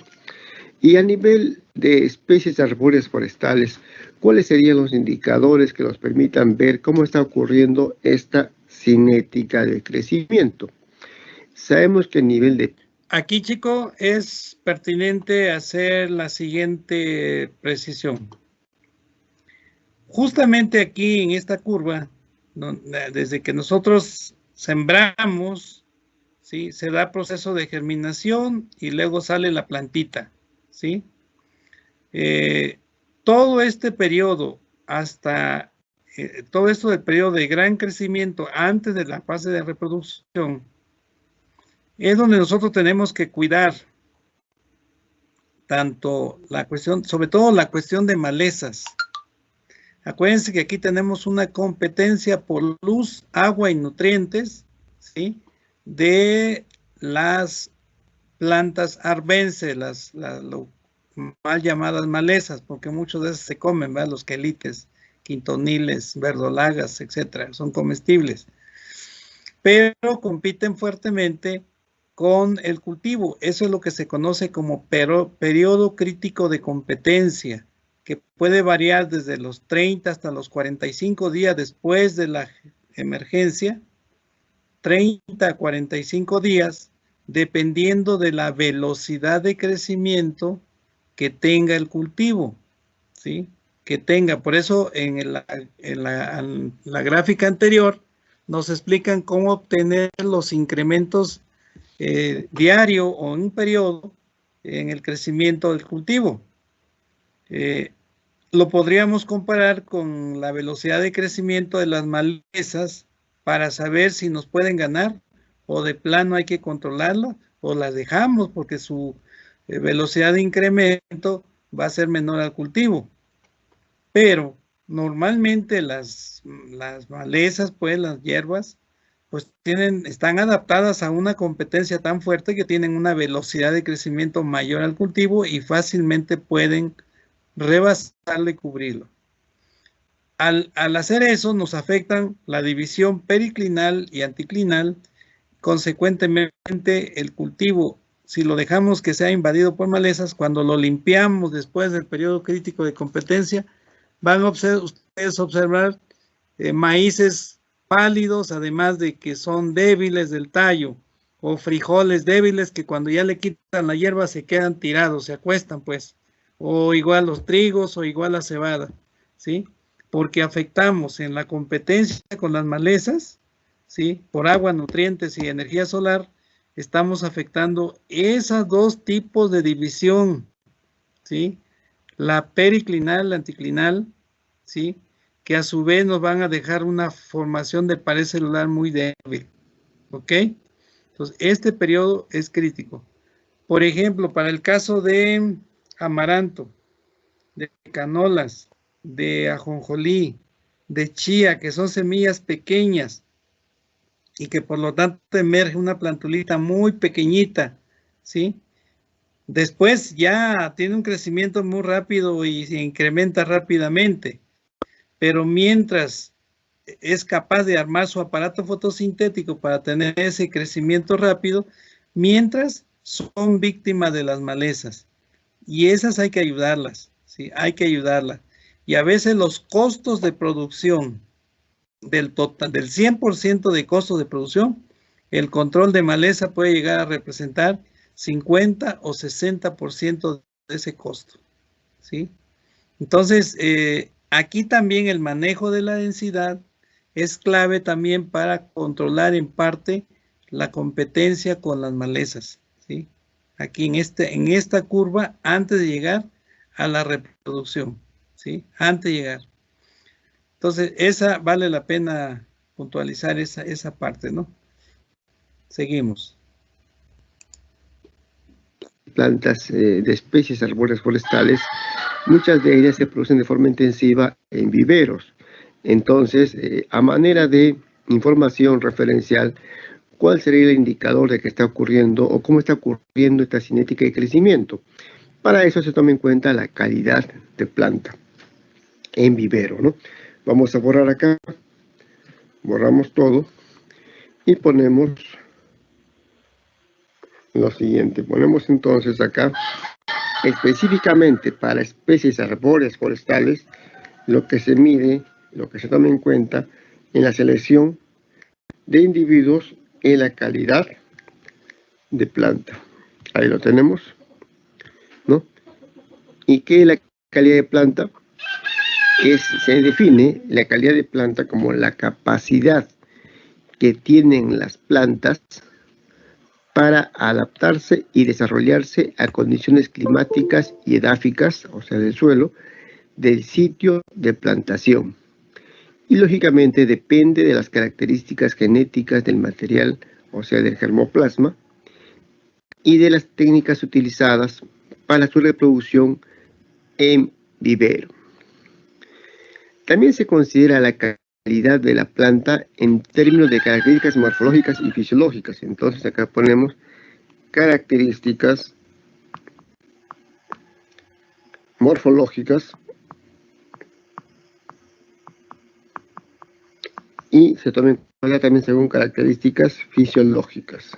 [SPEAKER 3] Y a nivel de especies arbóreas forestales, ¿cuáles serían los indicadores que nos permitan ver cómo está ocurriendo esta cinética de crecimiento? Sabemos que a nivel de...
[SPEAKER 1] Aquí, chico, es pertinente hacer la siguiente precisión. Justamente aquí en esta curva, desde que nosotros sembramos, ¿sí? Se da proceso de germinación y luego sale la plantita, ¿sí? Todo este periodo hasta todo esto del periodo de gran crecimiento antes de la fase de reproducción es donde nosotros tenemos que cuidar tanto la cuestión, sobre todo la cuestión de malezas. Acuérdense que aquí tenemos una competencia por luz, agua y nutrientes, ¿sí? De las plantas arbences, las mal llamadas malezas, porque muchos de esas se comen, ¿verdad? Los quelites, quintoniles, verdolagas, etcétera, son comestibles. Pero compiten fuertemente con el cultivo. Eso es lo que se conoce como periodo crítico de competencia, que puede variar desde los 30 hasta los 45 días después de la emergencia, 30 a 45 días, dependiendo de la velocidad de crecimiento que tenga el cultivo, ¿sí? Que tenga, por eso en la gráfica anterior nos explican cómo obtener los incrementos diario o en un periodo en el crecimiento del cultivo. Lo podríamos comparar con la velocidad de crecimiento de las malezas para saber si nos pueden ganar o de plano hay que controlarlo o las dejamos porque su velocidad de incremento va a ser menor al cultivo. Pero normalmente las malezas, pues las hierbas, pues están adaptadas a una competencia tan fuerte que tienen una velocidad de crecimiento mayor al cultivo y fácilmente pueden rebasarlo y cubrirlo. Al hacer eso nos afectan la división periclinal y anticlinal, consecuentemente el cultivo, si lo dejamos que sea invadido por malezas, cuando lo limpiamos después del periodo crítico de competencia, van a ustedes observar maíces pálidos, además de que son débiles del tallo, o frijoles débiles que cuando ya le quitan la hierba se quedan tirados, se acuestan pues, o igual los trigos o igual la cebada, ¿sí? Porque afectamos en la competencia con las malezas, ¿sí? Por agua, nutrientes y energía solar, estamos afectando esos dos tipos de división, ¿sí? La periclinal, la anticlinal, ¿sí? Que a su vez nos van a dejar una formación de pared celular muy débil, ¿ok? Entonces, este periodo es crítico. Por ejemplo, para el caso de amaranto, de canolas, de ajonjolí, de chía, que son semillas pequeñas y que por lo tanto emerge una plantulita muy pequeñita, ¿sí? Después ya tiene un crecimiento muy rápido y se incrementa rápidamente, pero mientras es capaz de armar su aparato fotosintético para tener ese crecimiento rápido, mientras son víctimas de las malezas y esas hay que ayudarlas, ¿sí? Hay que ayudarlas. Y a veces los costos de producción del 100% de costos de producción, el control de maleza puede llegar a representar 50 o 60% de ese costo, ¿sí? Entonces, aquí también el manejo de la densidad es clave también para controlar en parte la competencia con las malezas, ¿sí? Aquí en esta curva, antes de llegar a la reproducción, ¿sí? Antes de llegar. Entonces, esa vale la pena puntualizar esa parte, ¿no? Seguimos.
[SPEAKER 3] Plantas de especies arbóreas forestales, muchas de ellas se producen de forma intensiva en viveros. Entonces, a manera de información referencial, ¿cuál sería el indicador de que está ocurriendo o cómo está ocurriendo esta cinética de crecimiento? Para eso se toma en cuenta la calidad de planta en vivero, ¿no? Vamos a borrar acá, borramos todo y ponemos lo siguiente. Ponemos entonces acá, específicamente para especies arbóreas forestales, lo que se mide, lo que se toma en cuenta en la selección de individuos en la calidad de planta. Ahí lo tenemos, ¿no? ¿Y qué es la calidad de planta? Se define la calidad de planta como la capacidad que tienen las plantas para adaptarse y desarrollarse a condiciones climáticas y edáficas, o sea, del suelo, del sitio de plantación. Y lógicamente depende de las características genéticas del material, o sea, del germoplasma, y de las técnicas utilizadas para su reproducción en vivero. También se considera la calidad de la planta en términos de características morfológicas y fisiológicas. Entonces acá ponemos características morfológicas y se toma en cuenta también según características fisiológicas.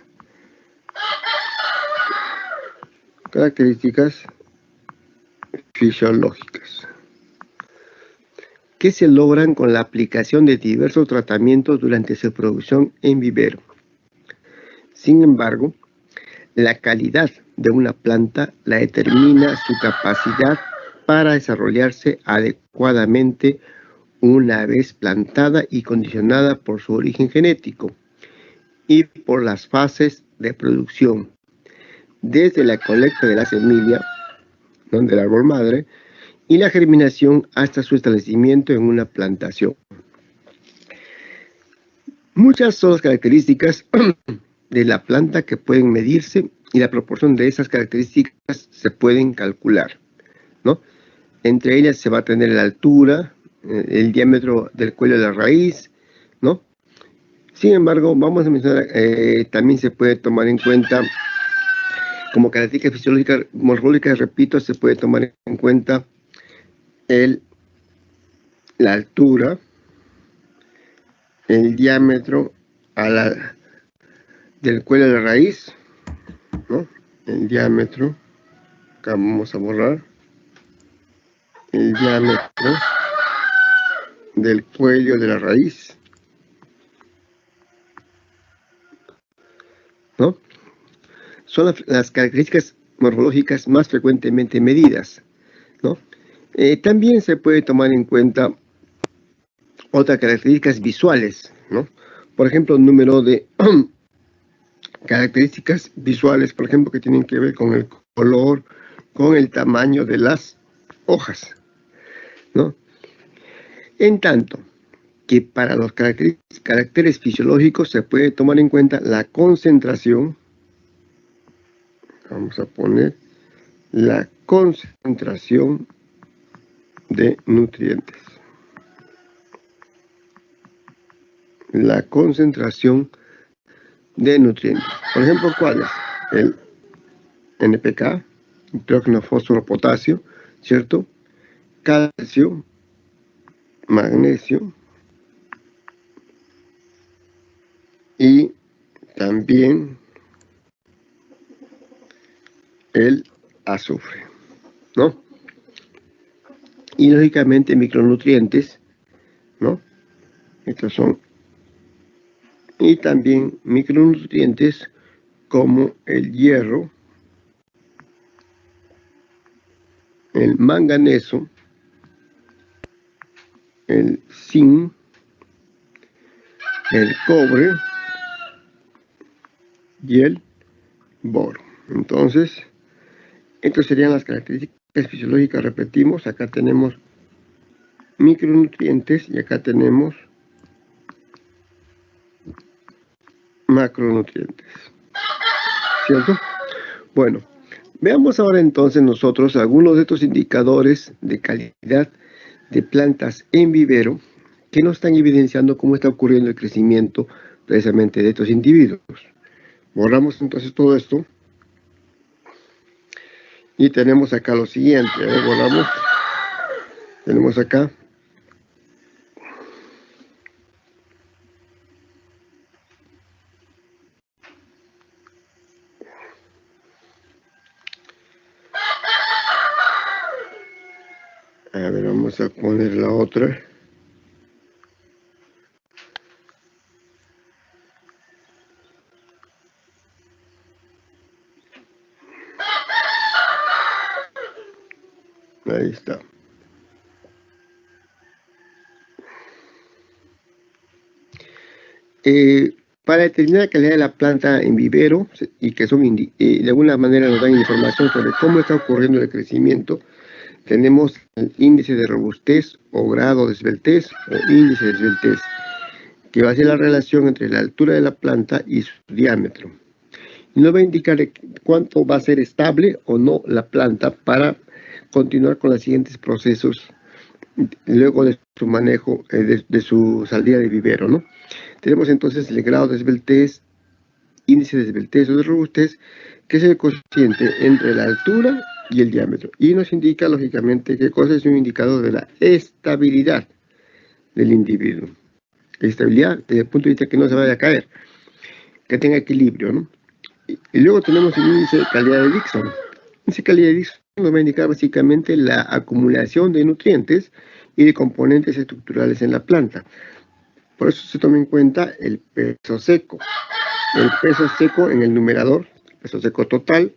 [SPEAKER 3] Características fisiológicas que se logran con la aplicación de diversos tratamientos durante su producción en vivero. Sin embargo, la calidad de una planta la determina su capacidad para desarrollarse adecuadamente una vez plantada y condicionada por su origen genético y por las fases de producción, desde la colecta de la semilla, del árbol madre, y la germinación hasta su establecimiento en una plantación. Muchas son las características de la planta que pueden medirse y la proporción de esas características se pueden calcular, ¿no? Entre ellas se va a tener la altura, el diámetro del cuello de la raíz, ¿no? Sin embargo, vamos a mencionar, también se puede tomar en cuenta como características fisiológicas, morfológicas, repito, se puede tomar en cuenta la altura, el diámetro del cuello de la raíz, ¿no? El diámetro, acá vamos a borrar, el diámetro del cuello de la raíz, ¿no? Son las características morfológicas más frecuentemente medidas, ¿no? También se puede tomar en cuenta otras características visuales, ¿no? Por ejemplo, un número de características visuales, por ejemplo, que tienen que ver con el color, con el tamaño de las hojas, ¿no? En tanto que para los caracteres fisiológicos se puede tomar en cuenta la concentración, vamos a poner la concentración de nutrientes. La concentración de nutrientes. Por ejemplo, ¿cuáles? El NPK, nitrógeno, fósforo, potasio, ¿cierto? Calcio, magnesio y también el azufre, ¿no? Y lógicamente micronutrientes, ¿no? Estos son, y también micronutrientes como el hierro, el manganeso, el zinc, el cobre y el boro. Entonces, estas serían las características fisiológicas. Repetimos, acá tenemos micronutrientes y acá tenemos macronutrientes, ¿cierto? Bueno, veamos ahora entonces nosotros algunos de estos indicadores de calidad de plantas en vivero que nos están evidenciando cómo está ocurriendo el crecimiento precisamente de estos individuos. Borramos entonces todo esto y tenemos acá lo siguiente. Borramos, tenemos acá vamos a poner la otra. Ahí está. Para determinar la calidad de la planta en vivero y que son de alguna manera nos dan información sobre cómo está ocurriendo el crecimiento, tenemos el índice de robustez o grado de esbeltez o índice de esbeltez, que va a ser la relación entre la altura de la planta y su diámetro. Y nos va a indicar cuánto va a ser estable o no la planta para continuar con los siguientes procesos luego de su manejo, de su salida de vivero, ¿no? Tenemos entonces el grado de esbeltez, índice de esbeltez o de robustez, que es el cociente entre la altura y el diámetro. Y nos indica, lógicamente, qué cosa es un indicador de la estabilidad del individuo. Estabilidad desde el punto de vista que no se vaya a caer, que tenga equilibrio, ¿no? Y luego tenemos el índice de calidad de Dixon. El índice de calidad de Dixon nos va a indicar básicamente la acumulación de nutrientes y de componentes estructurales en la planta. Por eso se toma en cuenta el peso seco. El peso seco en el numerador, el peso seco total.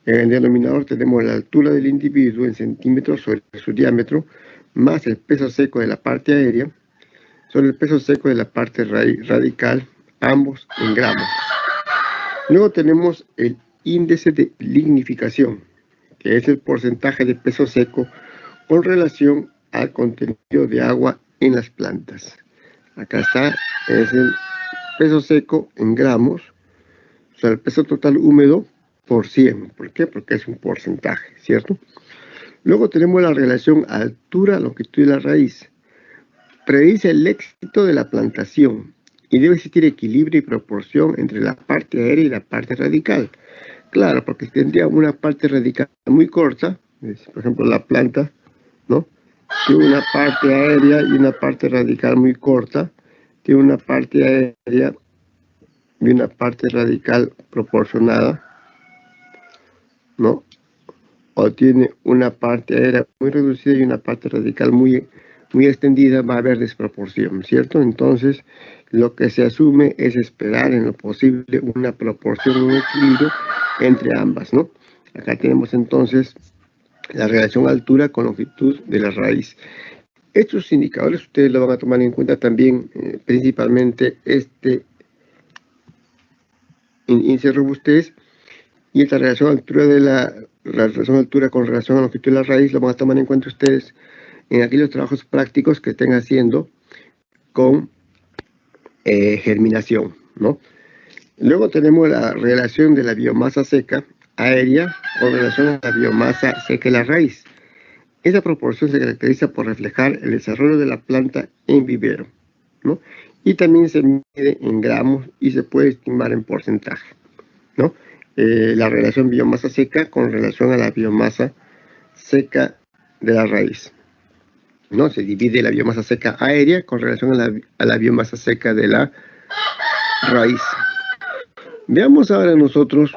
[SPEAKER 3] En el denominador tenemos la altura del individuo en centímetros sobre su diámetro, más el peso seco de la parte aérea, sobre el peso seco de la parte radical, ambos en gramos. Luego tenemos el índice de lignificación, que es el porcentaje de peso seco con relación al contenido de agua en las plantas. Acá está, es el peso seco en gramos, o sea, el peso total húmedo por 100. ¿Por qué? Porque es un porcentaje, ¿cierto? Luego tenemos la relación altura, longitud de la raíz. Predice el éxito de la plantación y debe existir equilibrio y proporción entre la parte aérea y la parte radical. Claro, porque si tendría una parte radical muy corta, por ejemplo la planta, ¿no? Tiene una parte aérea y una parte radical muy corta, tiene una parte aérea y una parte radical proporcionada, ¿no? O tiene una parte aérea muy reducida y una parte radical muy extendida, va a haber desproporción, ¿cierto? Entonces, lo que se asume es esperar en lo posible una proporción, un equilibrio entre ambas, ¿no? Acá tenemos entonces la relación altura con longitud de la raíz. Estos indicadores ustedes lo van a tomar en cuenta también, principalmente este índice de robustez y esta relación altura de la relación altura con relación a longitud de la raíz lo van a tomar en cuenta ustedes en aquellos trabajos prácticos que estén haciendo con germinación, ¿no? Luego tenemos la relación de la biomasa seca aérea con relación a la biomasa seca de la raíz. Esa proporción se caracteriza por reflejar el desarrollo de la planta en vivero, ¿no? Y también se mide en gramos y se puede estimar en porcentaje, ¿no? La relación biomasa seca con relación a la biomasa seca de la raíz, ¿no? Se divide la biomasa seca aérea con relación a la biomasa seca de la raíz. Veamos ahora nosotros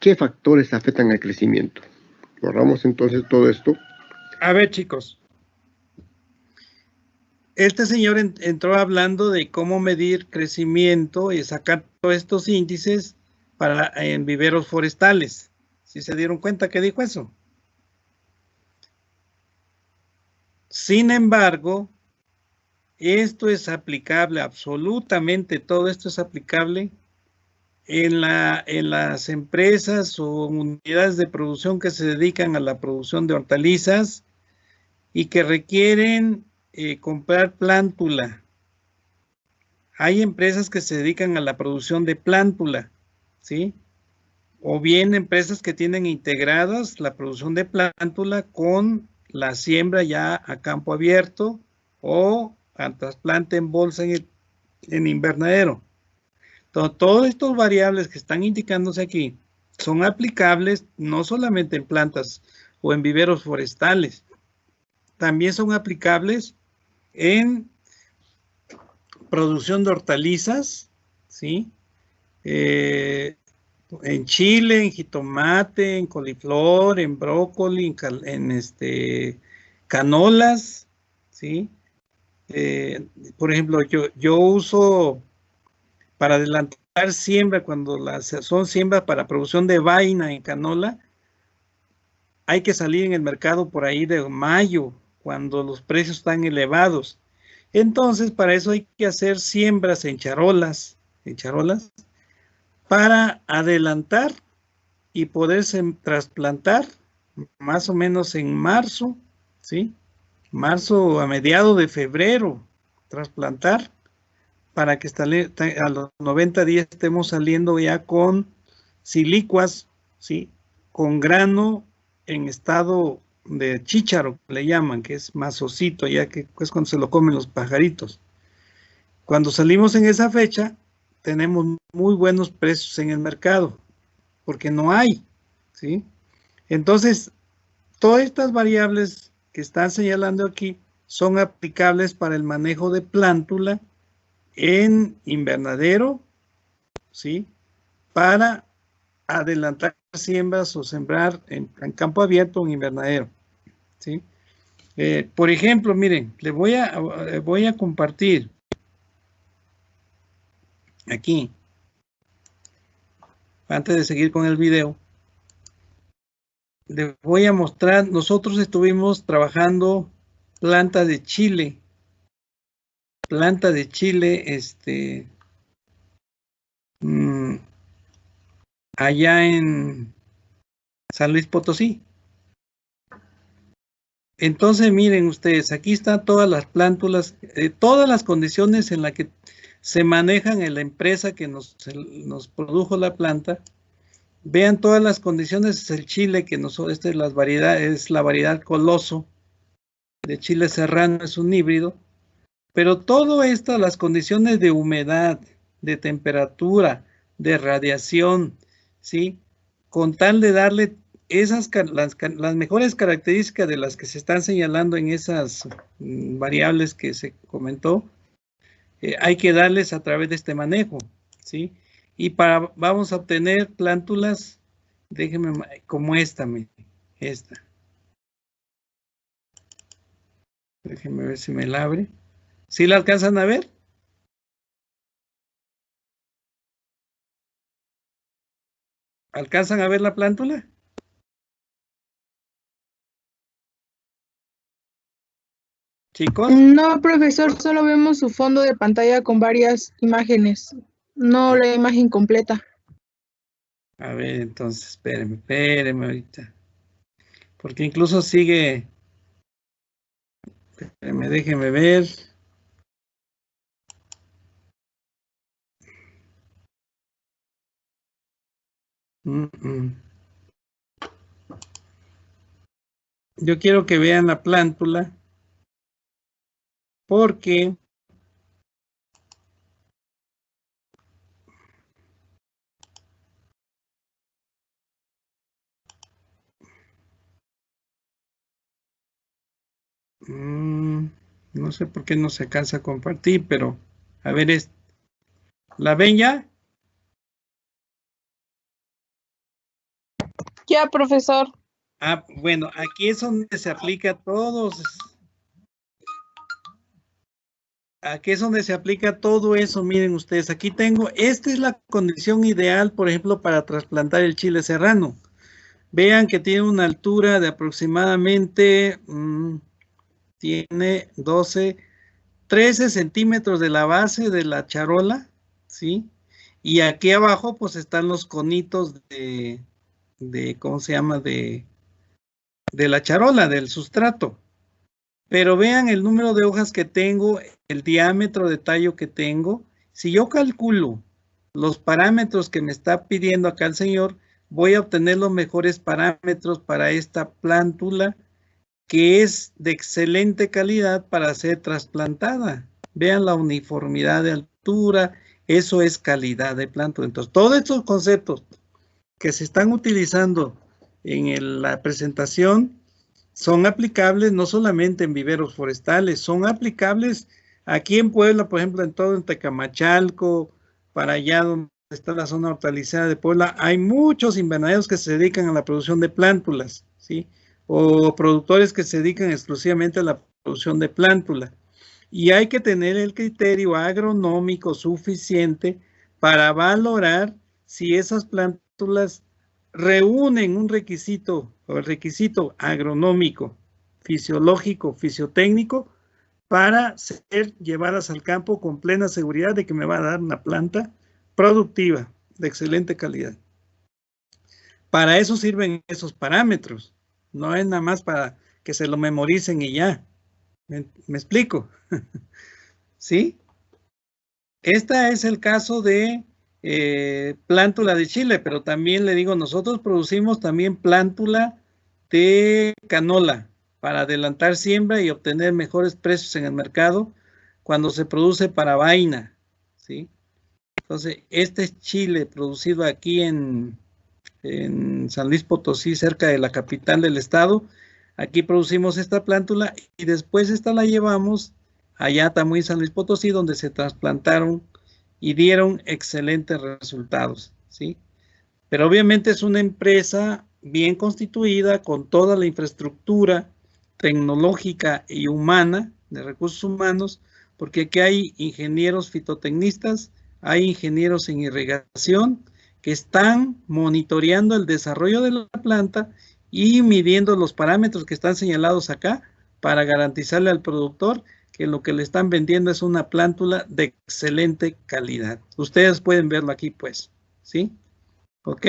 [SPEAKER 3] ¿qué factores afectan al crecimiento? Borramos entonces todo esto.
[SPEAKER 1] A ver, chicos. Este señor entró hablando de cómo medir crecimiento y sacar todos estos índices en viveros forestales. ¿Sí se dieron cuenta que dijo eso? Sin embargo, esto es aplicable, absolutamente todo esto es aplicable en las empresas o unidades de producción que se dedican a la producción de hortalizas y que requieren comprar plántula. Hay empresas que se dedican a la producción de plántula, ¿sí? O bien empresas que tienen integradas la producción de plántula con la siembra ya a campo abierto o al trasplante en bolsa en invernadero. Entonces, todos estos variables que están indicándose aquí son aplicables no solamente en plantas o en viveros forestales, también son aplicables en producción de hortalizas, ¿sí? En chile, en jitomate, en coliflor, en brócoli, en canolas, ¿sí? Por ejemplo, yo uso para adelantar siembra, cuando son siembras para producción de vaina en canola, hay que salir en el mercado por ahí de mayo, cuando los precios están elevados. Entonces, para eso hay que hacer siembras en charolas, para adelantar y poderse trasplantar más o menos en marzo, ¿sí? Marzo a mediados de febrero, trasplantar para que a los 90 días estemos saliendo ya con silicuas, ¿sí? Con grano en estado de chícharo, le llaman, que es masocito, ya que es cuando se lo comen los pajaritos. Cuando salimos en esa fecha, tenemos muy buenos precios en el mercado, porque no hay, ¿sí? Entonces, todas estas variables que están señalando aquí son aplicables para el manejo de plántula en invernadero, ¿sí? Para adelantar siembras o sembrar en campo abierto o en invernadero, ¿sí? Por ejemplo, miren, le voy a compartir aquí, antes de seguir con el video, les voy a mostrar, nosotros estuvimos trabajando planta de chile, allá en San Luis Potosí. Entonces, miren ustedes, aquí están todas las plántulas, todas las condiciones en las que se manejan en la empresa que nos produjo la planta. Vean todas las condiciones, es el chile que esta es la variedad Coloso de chile serrano, es un híbrido. Pero todo esto, las condiciones de humedad, de temperatura, de radiación, ¿sí? Con tal de darle las mejores características de las que se están señalando en esas variables que se comentó, hay que darles a través de este manejo, ¿sí? Y vamos a obtener plántulas, déjenme, como esta. Déjenme ver si me la abre. ¿Sí la alcanzan a ver? ¿Alcanzan a ver la plántula? ¿Chicos?
[SPEAKER 2] No, profesor, solo vemos su fondo de pantalla con varias imágenes, no la imagen completa.
[SPEAKER 1] A ver, entonces, espérenme ahorita. Porque incluso sigue. Espérenme, déjenme ver. Yo quiero que vean la plántula. Porque no sé por qué no se alcanza a compartir, pero a ver, ¿la ven ya?
[SPEAKER 2] Ya, profesor.
[SPEAKER 1] Ah, bueno, aquí es donde se aplica todos. Aquí es donde se aplica todo eso. Miren ustedes, aquí tengo, esta es la condición ideal, por ejemplo, para trasplantar el chile serrano. Vean que tiene una altura de aproximadamente, tiene 13 centímetros de la base de la charola, ¿sí? Y aquí abajo, pues están los conitos ¿cómo se llama? De la charola, del sustrato. Pero vean el número de hojas que tengo, el diámetro de tallo que tengo. Si yo calculo los parámetros que me está pidiendo acá el señor, voy a obtener los mejores parámetros para esta plántula, que es de excelente calidad para ser trasplantada. Vean la uniformidad de altura, eso es calidad de plántula. Entonces, todos estos conceptos que se están utilizando en la presentación son aplicables no solamente en viveros forestales, son aplicables aquí en Puebla, por ejemplo, en Tecamachalco, para allá donde está la zona hortalizada de Puebla, hay muchos invernaderos que se dedican a la producción de plántulas, ¿sí? O productores que se dedican exclusivamente a la producción de plántula. Y hay que tener el criterio agronómico suficiente para valorar si esas plántulas reúnen un requisito, o el requisito agronómico, fisiológico, fisiotécnico, para ser llevadas al campo con plena seguridad de que me va a dar una planta productiva, de excelente calidad. Para eso sirven esos parámetros, no es nada más para que se lo memoricen y ya. ¿Me explico? ¿Sí? Este es el caso de plántula de chile, pero también le digo, nosotros producimos también plántula de canola para adelantar siembra y obtener mejores precios en el mercado cuando se produce para vaina, ¿sí? Entonces, este es chile producido aquí en San Luis Potosí, cerca de la capital del estado. Aquí producimos esta plántula y después esta la llevamos allá a Tamuín, San Luis Potosí, donde se trasplantaron y dieron excelentes resultados, ¿sí? Pero obviamente es una empresa bien constituida con toda la infraestructura tecnológica y humana, de recursos humanos, porque aquí hay ingenieros fitotecnistas, hay ingenieros en irrigación que están monitoreando el desarrollo de la planta y midiendo los parámetros que están señalados acá para garantizarle al productor que lo que le están vendiendo es una plántula de excelente calidad. Ustedes pueden verlo aquí, pues, ¿sí? ¿Ok?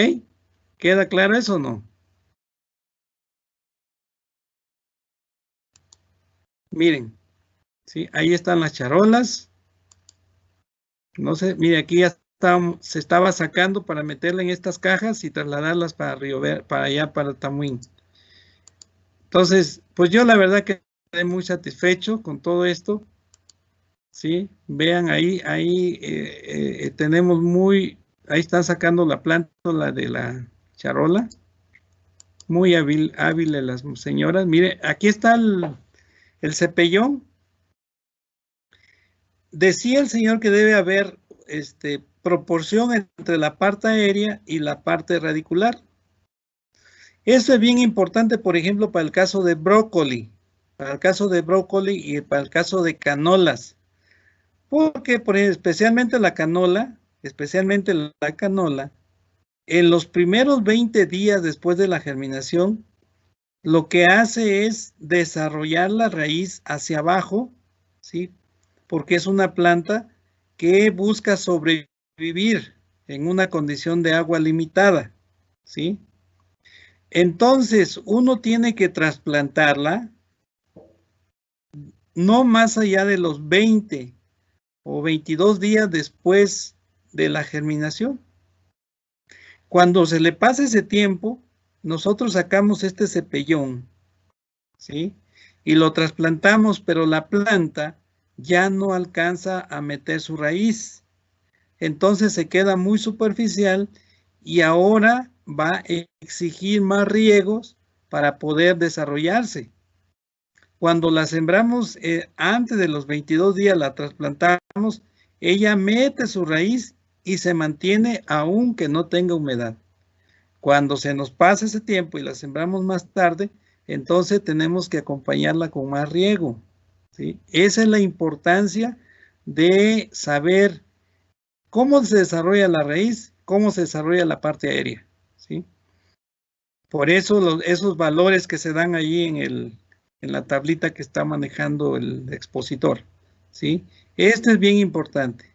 [SPEAKER 1] ¿Queda claro eso o no? Miren, ¿sí? Ahí están las charolas. No sé, mire, aquí ya se estaba sacando para meterla en estas cajas y trasladarlas para para allá, para Tamuín. Entonces, pues yo la verdad que estoy muy satisfecho con todo esto. Sí, vean ahí tenemos ahí están sacando la plántula de la charola. Muy hábiles las señoras. Mire, aquí está el cepellón. Decía el señor que debe haber proporción entre la parte aérea y la parte radicular. Eso es bien importante, por ejemplo, para el caso de brócoli. Para el caso de brócoli y para el caso de canolas. Porque, especialmente la canola, en los primeros 20 días después de la germinación, lo que hace es desarrollar la raíz hacia abajo, ¿sí? Porque es una planta que busca sobrevivir en una condición de agua limitada, ¿sí? Entonces, uno tiene que trasplantarla no más allá de los 20 o 22 días después de la germinación. Cuando se le pase ese tiempo, nosotros sacamos este cepellón, ¿sí? Y lo trasplantamos, pero la planta ya no alcanza a meter su raíz. Entonces se queda muy superficial y ahora va a exigir más riegos para poder desarrollarse. Cuando la sembramos antes de los 22 días, la trasplantamos, ella mete su raíz y se mantiene aunque no tenga humedad. Cuando se nos pasa ese tiempo y la sembramos más tarde, entonces tenemos que acompañarla con más riego, ¿sí? Esa es la importancia de saber cómo se desarrolla la raíz, cómo se desarrolla la parte aérea, ¿sí? Por eso esos valores que se dan allí en la tablita que está manejando el expositor, ¿sí? Esto es bien importante,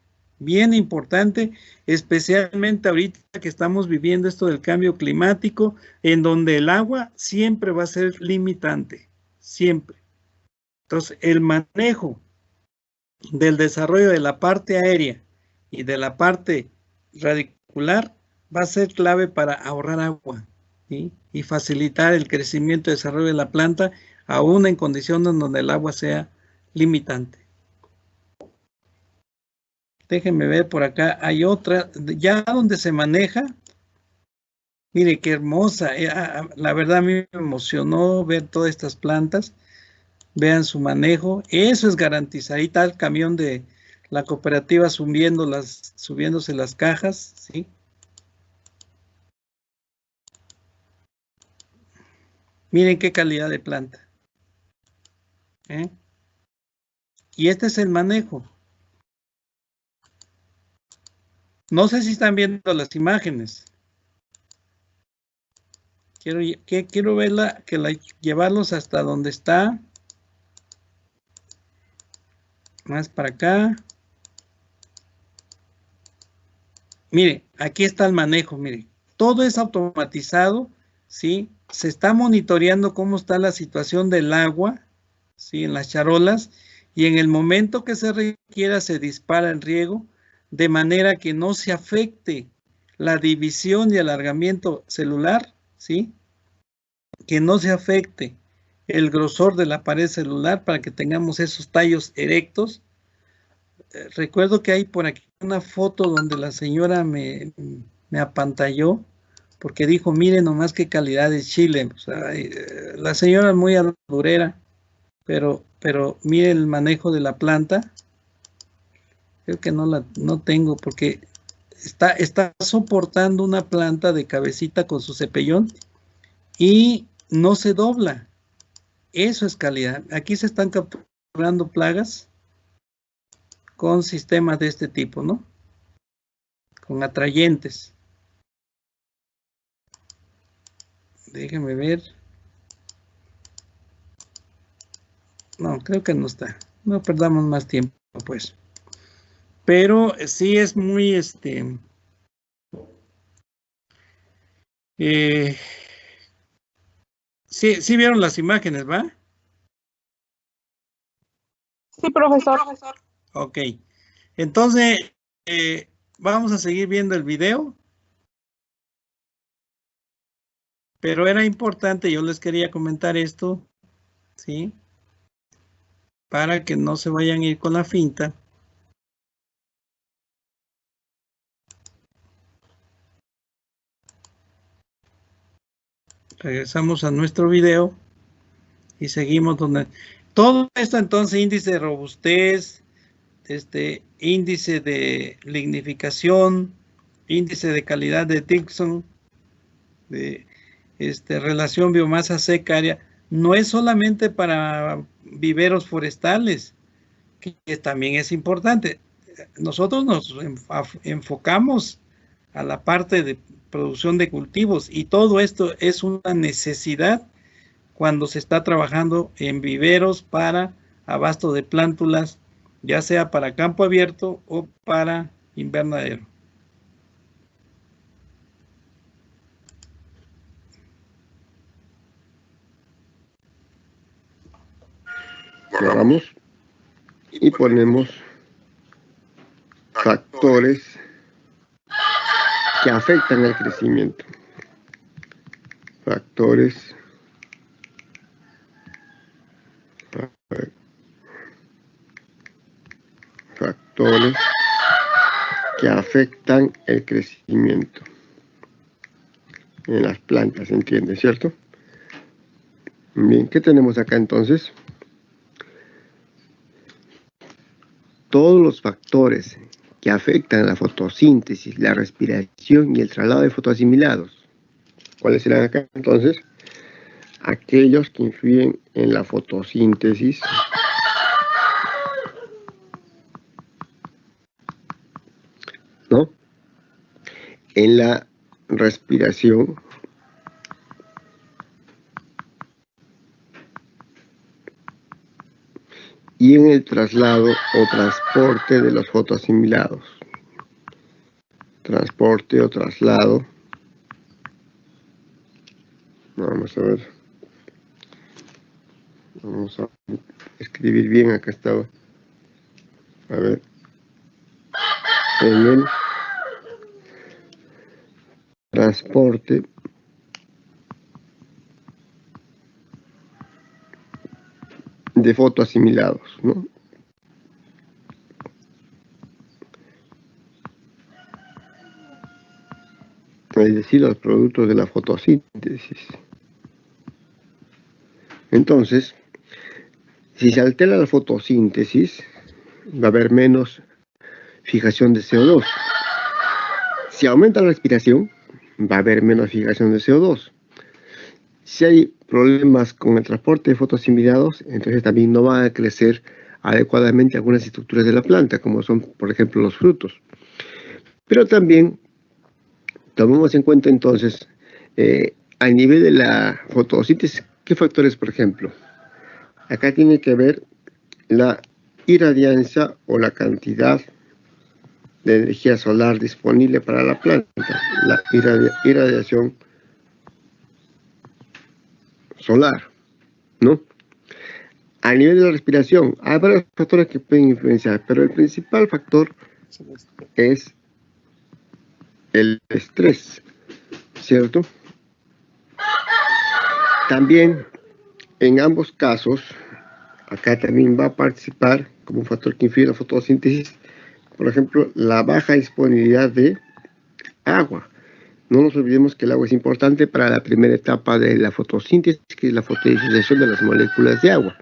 [SPEAKER 1] especialmente ahorita que estamos viviendo esto del cambio climático, en donde el agua siempre va a ser limitante, siempre. Entonces, el manejo del desarrollo de la parte aérea y de la parte radicular va a ser clave para ahorrar agua, ¿sí? Y facilitar el crecimiento y desarrollo de la planta, aún en condiciones donde el agua sea limitante. Déjenme ver por acá, hay otra, ya donde se maneja. Mire qué hermosa, la verdad a mí me emocionó ver todas estas plantas. Vean su manejo, eso es garantizar. Ahí está el camión de la cooperativa subiéndose las cajas, ¿sí? Miren qué calidad de planta. Y este es el manejo. No sé si están viendo las imágenes. Quiero verla, llevarlos hasta donde está. Más para acá. Mire, aquí está el manejo, mire. Todo es automatizado, ¿sí? Se está monitoreando cómo está la situación del agua, ¿sí? En las charolas, y en el momento que se requiera se dispara el riego, de manera que no se afecte la división y alargamiento celular, ¿sí? Que no se afecte el grosor de la pared celular para que tengamos esos tallos erectos. Recuerdo que hay por aquí una foto donde la señora me apantalló porque dijo, miren nomás qué calidad de chile. O sea, la señora es muy alburera, pero mire el manejo de la planta. Creo que no tengo porque está soportando una planta de cabecita con su cepellón y no se dobla. Eso es calidad. Aquí se están capturando plagas con sistemas de este tipo, ¿no? Con atrayentes. Déjenme ver. No, creo que no está. No perdamos más tiempo, pues. Pero sí es muy, sí vieron las imágenes, ¿va?
[SPEAKER 2] Sí, profesor.
[SPEAKER 1] Ok. Entonces, vamos a seguir viendo el video. Pero era importante, yo les quería comentar esto, ¿sí? Para que no se vayan a ir con la finta. Regresamos a nuestro video y seguimos donde... Todo esto entonces, índice de robustez, índice de lignificación, índice de calidad de Dixon, de relación biomasa seca área, no es solamente para viveros forestales, que también es importante. Nosotros nos enfocamos a la parte de producción de cultivos y todo esto es una necesidad cuando se está trabajando en viveros para abasto de plántulas, ya sea para campo abierto o para invernadero.
[SPEAKER 3] Cerramos y ponemos factores que afectan el crecimiento. Factores que afectan el crecimiento en las plantas, ¿entiende, cierto? Bien, ¿qué tenemos acá entonces? Todos los factores que afectan la fotosíntesis, la respiración y el traslado de fotoasimilados ¿Cuáles serán acá entonces? Aquellos que influyen en la fotosíntesis, ¿no? En la respiración y en el traslado o transporte de los fotoasimilados. Transporte o traslado. Vamos a ver. Vamos a escribir bien, acá estaba. A ver. En el transporte de fotoasimilados, ¿no? Es decir, los productos de la fotosíntesis. Entonces, si se altera la fotosíntesis, va a haber menos fijación de CO2. Si aumenta la respiración, va a haber menos fijación de CO2. Si hay problemas con el transporte de fotoasimilados, entonces también no van a crecer adecuadamente algunas estructuras de la planta, como son, por ejemplo, los frutos. Pero también tomemos en cuenta entonces, a nivel de la fotosíntesis, ¿qué factores, por ejemplo? Acá tiene que ver la irradiancia o la cantidad de energía solar disponible para la planta, la irradiación solar, ¿no? A nivel de la respiración, hay varios factores que pueden influenciar, pero el principal factor es el estrés, ¿cierto? También, en ambos casos, acá también va a participar como un factor que influye en la fotosíntesis, por ejemplo, la baja disponibilidad de agua. No nos olvidemos que el agua es importante para la primera etapa de la fotosíntesis, que es la fotodifusión de las moléculas de agua.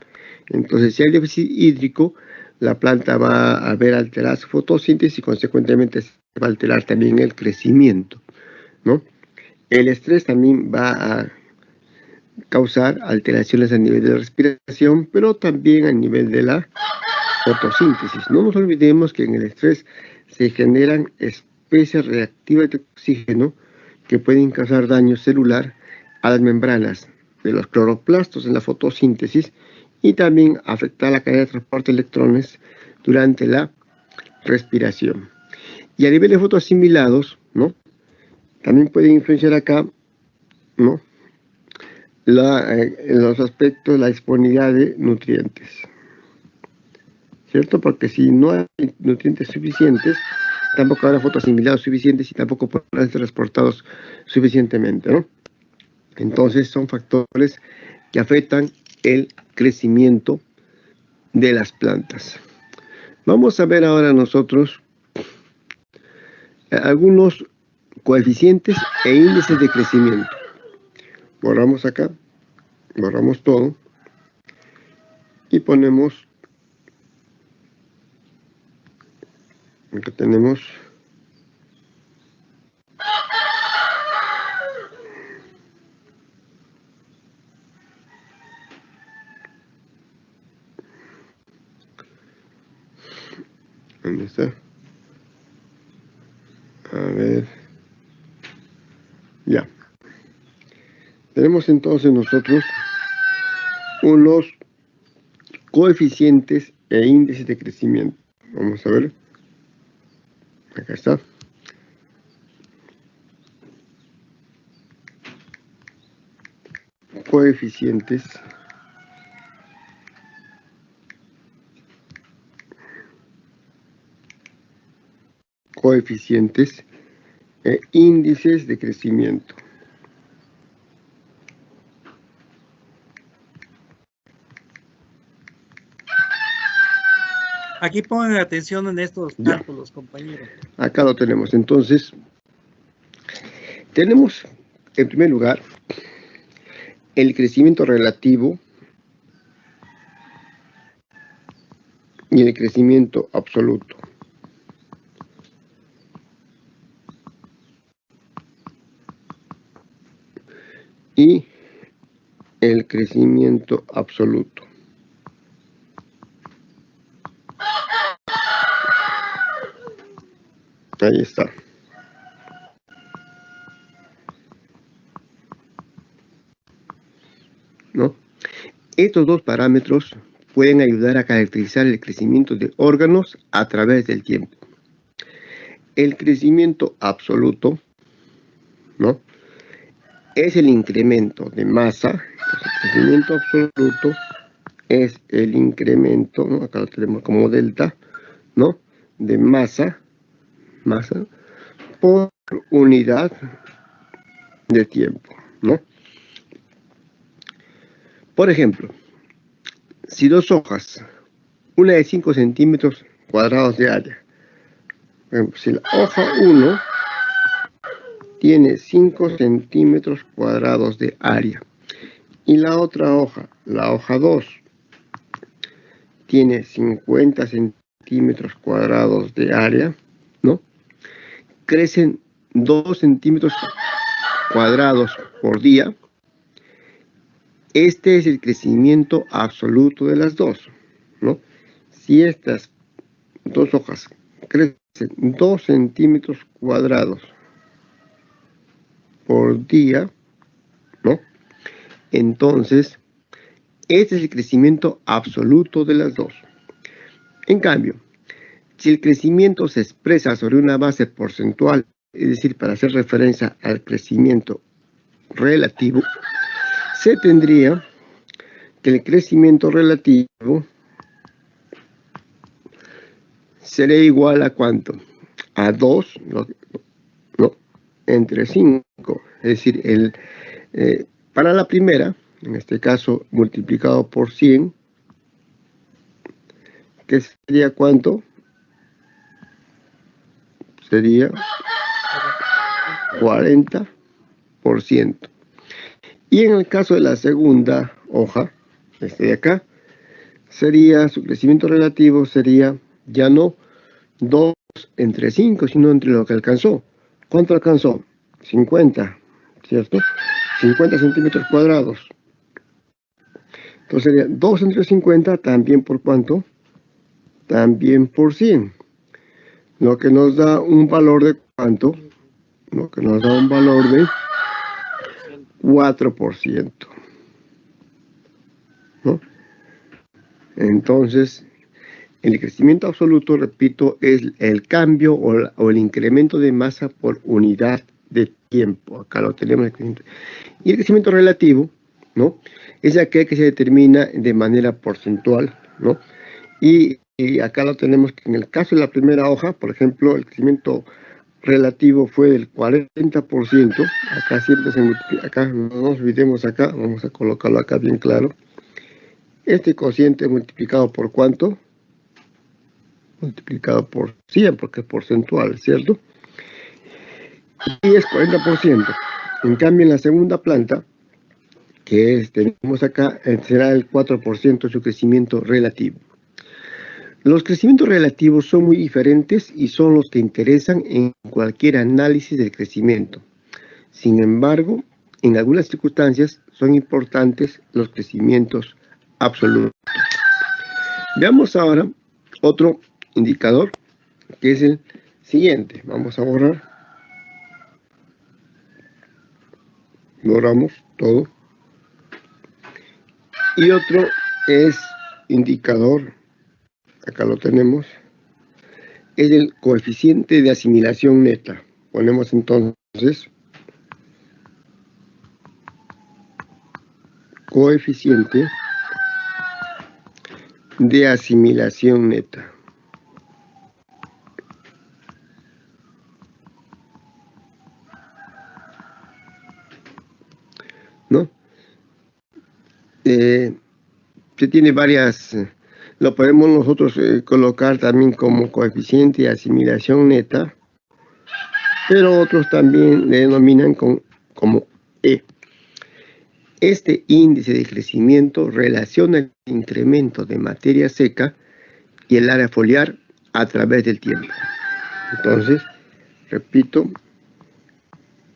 [SPEAKER 3] Entonces, si hay déficit hídrico, la planta va a ver alterada su fotosíntesis y consecuentemente se va a alterar también el crecimiento, ¿no? El estrés también va a causar alteraciones a nivel de la respiración, pero también a nivel de la fotosíntesis. No nos olvidemos que en el estrés se generan especies reactivas de oxígeno que pueden causar daño celular a las membranas de los cloroplastos en la fotosíntesis y también afectar la cadena de transporte de electrones durante la respiración. Y a nivel de fotoasimilados, ¿no? También pueden influenciar acá, ¿no? En los aspectos, la disponibilidad de nutrientes, ¿cierto? Porque si no hay nutrientes suficientes, tampoco habrá fotoasimilados suficientes y tampoco podrán ser transportados suficientemente, ¿no? Entonces son factores que afectan el crecimiento de las plantas. Vamos a ver ahora nosotros algunos coeficientes e índices de crecimiento. Borramos acá, borramos todo y ponemos, acá tenemos ¿dónde está? A ver, ya. Tenemos entonces nosotros unos coeficientes e índices de crecimiento. Vamos a ver. Acá está. Coeficientes e índices de crecimiento.
[SPEAKER 1] Aquí pongan atención en estos cálculos, compañeros.
[SPEAKER 3] Acá lo tenemos. Entonces, tenemos en primer lugar el crecimiento relativo y el crecimiento absoluto. y el crecimiento absoluto. Ahí está. ¿No? Estos dos parámetros pueden ayudar a caracterizar el crecimiento de órganos a través del tiempo. El crecimiento absoluto, ¿no?, es el incremento de masa. Entonces, el crecimiento absoluto es el incremento, ¿no?, acá lo tenemos como delta, ¿no?, de masa por unidad de tiempo, ¿no? Por ejemplo, si dos hojas, una de 5 centímetros cuadrados de área, por ejemplo, si la hoja 1 tiene 5 centímetros cuadrados de área y la otra hoja, la hoja 2, tiene 50 centímetros cuadrados de área, ¿no?, crecen 2 centímetros cuadrados por día. Este es el crecimiento absoluto de las dos, ¿no? Si estas dos hojas crecen 2 centímetros cuadrados por día, ¿no?, entonces este es el crecimiento absoluto de las dos. En cambio, si el crecimiento se expresa sobre una base porcentual, es decir, para hacer referencia al crecimiento relativo, se tendría que el crecimiento relativo sería igual a ¿cuánto? A 2, ¿no?, entre 5. Es decir, para la primera, en este caso multiplicado por 100, que sería ¿cuánto? Sería 40%. Y en el caso de la segunda hoja, este de acá, sería, su crecimiento relativo sería ya no 2 entre 5, sino entre lo que alcanzó. ¿Cuánto alcanzó? 50, ¿cierto? 50 centímetros cuadrados. Entonces sería 2 entre 50, también por ¿cuánto? También por 100. Lo que nos da un valor de ¿cuánto? Lo que nos da un valor de 4%. ¿No? Entonces, el crecimiento absoluto, repito, es el cambio o el incremento de masa por unidad de tiempo. Acá lo tenemos. Y el crecimiento relativo, ¿no?, es aquel que se determina de manera porcentual, ¿no? Y acá lo tenemos que en el caso de la primera hoja, por ejemplo, el crecimiento relativo fue del 40%. Acá siempre se multiplica, acá no nos olvidemos acá, vamos a colocarlo acá bien claro. Este cociente multiplicado por ¿cuánto? Multiplicado por 100, porque es porcentual, ¿cierto? Y es 40%. En cambio, en la segunda planta, que tenemos acá, será el 4% su crecimiento relativo. Los crecimientos relativos son muy diferentes y son los que interesan en cualquier análisis del crecimiento. Sin embargo, en algunas circunstancias son importantes los crecimientos absolutos. Veamos ahora otro indicador, que es el siguiente. Vamos a borrar. Borramos todo. Y otro es indicador, acá lo tenemos, es el coeficiente de asimilación neta. Ponemos entonces coeficiente de asimilación neta. ¿No? Se tiene varias, lo podemos nosotros colocar también como coeficiente de asimilación neta, pero otros también le denominan como E. Este índice de crecimiento relaciona el incremento de materia seca y el área foliar a través del tiempo. Entonces, repito,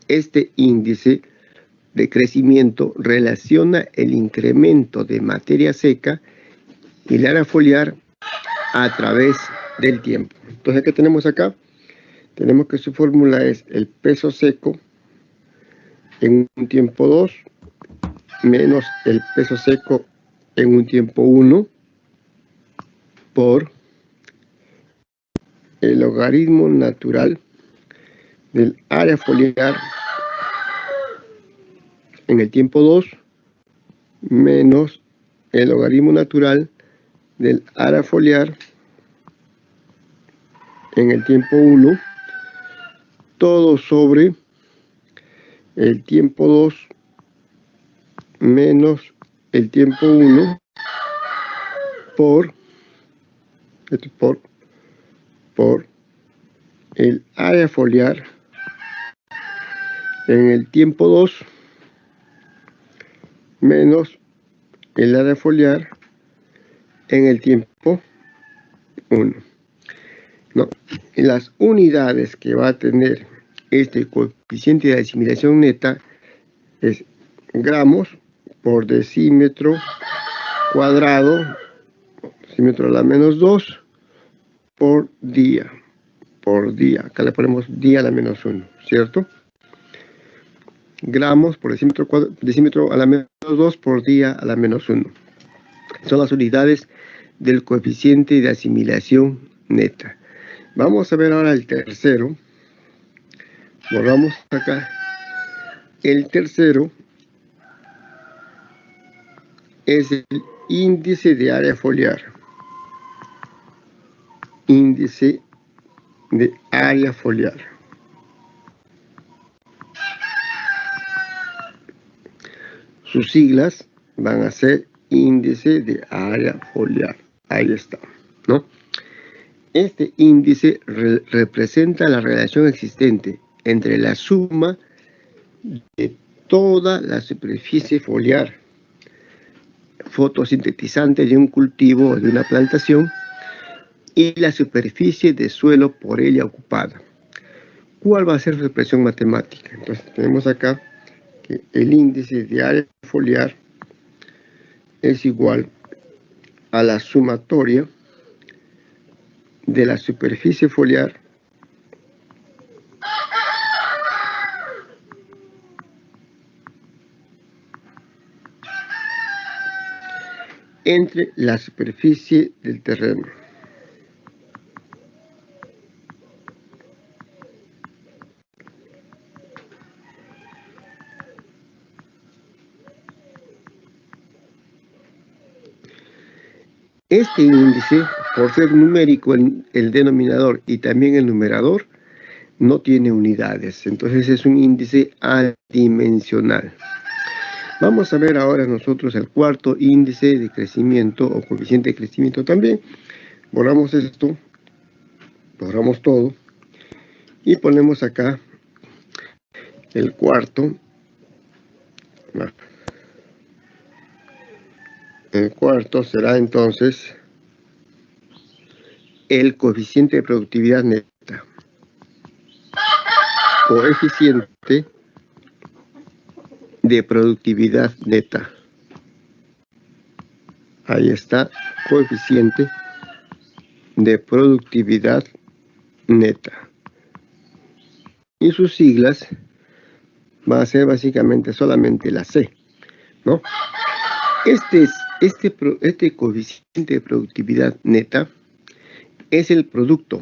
[SPEAKER 3] este índice de crecimiento relaciona el incremento de materia seca y el área foliar a través del tiempo. Entonces, ¿qué tenemos acá? Tenemos que su fórmula es el peso seco en un tiempo 2 menos el peso seco en un tiempo 1 por el logaritmo natural del área foliar en el tiempo 2 menos el logaritmo natural del área foliar en el tiempo 1, todo sobre el tiempo 2 menos el tiempo 1 por el área foliar en el tiempo 2 menos el área foliar en el tiempo 1. No, las unidades que va a tener este coeficiente de asimilación neta es gramos por decímetro cuadrado, decímetro a la menos 2 por día. Acá le ponemos día a la menos 1, ¿cierto? Gramos por decímetro a la menos 2 por día a la menos 1. Son las unidades del coeficiente de asimilación neta. Vamos a ver ahora el tercero. Borramos acá. El tercero es el índice de área foliar. Índice de área foliar. Sus siglas van a ser índice de área foliar. Ahí está, ¿no? Este índice representa la relación existente entre la suma de toda la superficie foliar fotosintetizante de un cultivo o de una plantación y la superficie de suelo por ella ocupada. ¿Cuál va a ser su expresión matemática? Entonces tenemos acá que el índice de área foliar es igual a la sumatoria de la superficie foliar entre la superficie del terreno. Este índice, por ser numérico en el denominador y también el numerador, no tiene unidades. Entonces es un índice adimensional. Vamos a ver ahora nosotros el cuarto índice de crecimiento o coeficiente de crecimiento también. Borramos esto, borramos todo y ponemos acá el cuarto. El cuarto será entonces el coeficiente de productividad neta. Coeficiente de productividad neta. Ahí está, coeficiente de productividad neta. Y sus siglas va a ser básicamente solamente la C, ¿no? Este coeficiente de productividad neta es el producto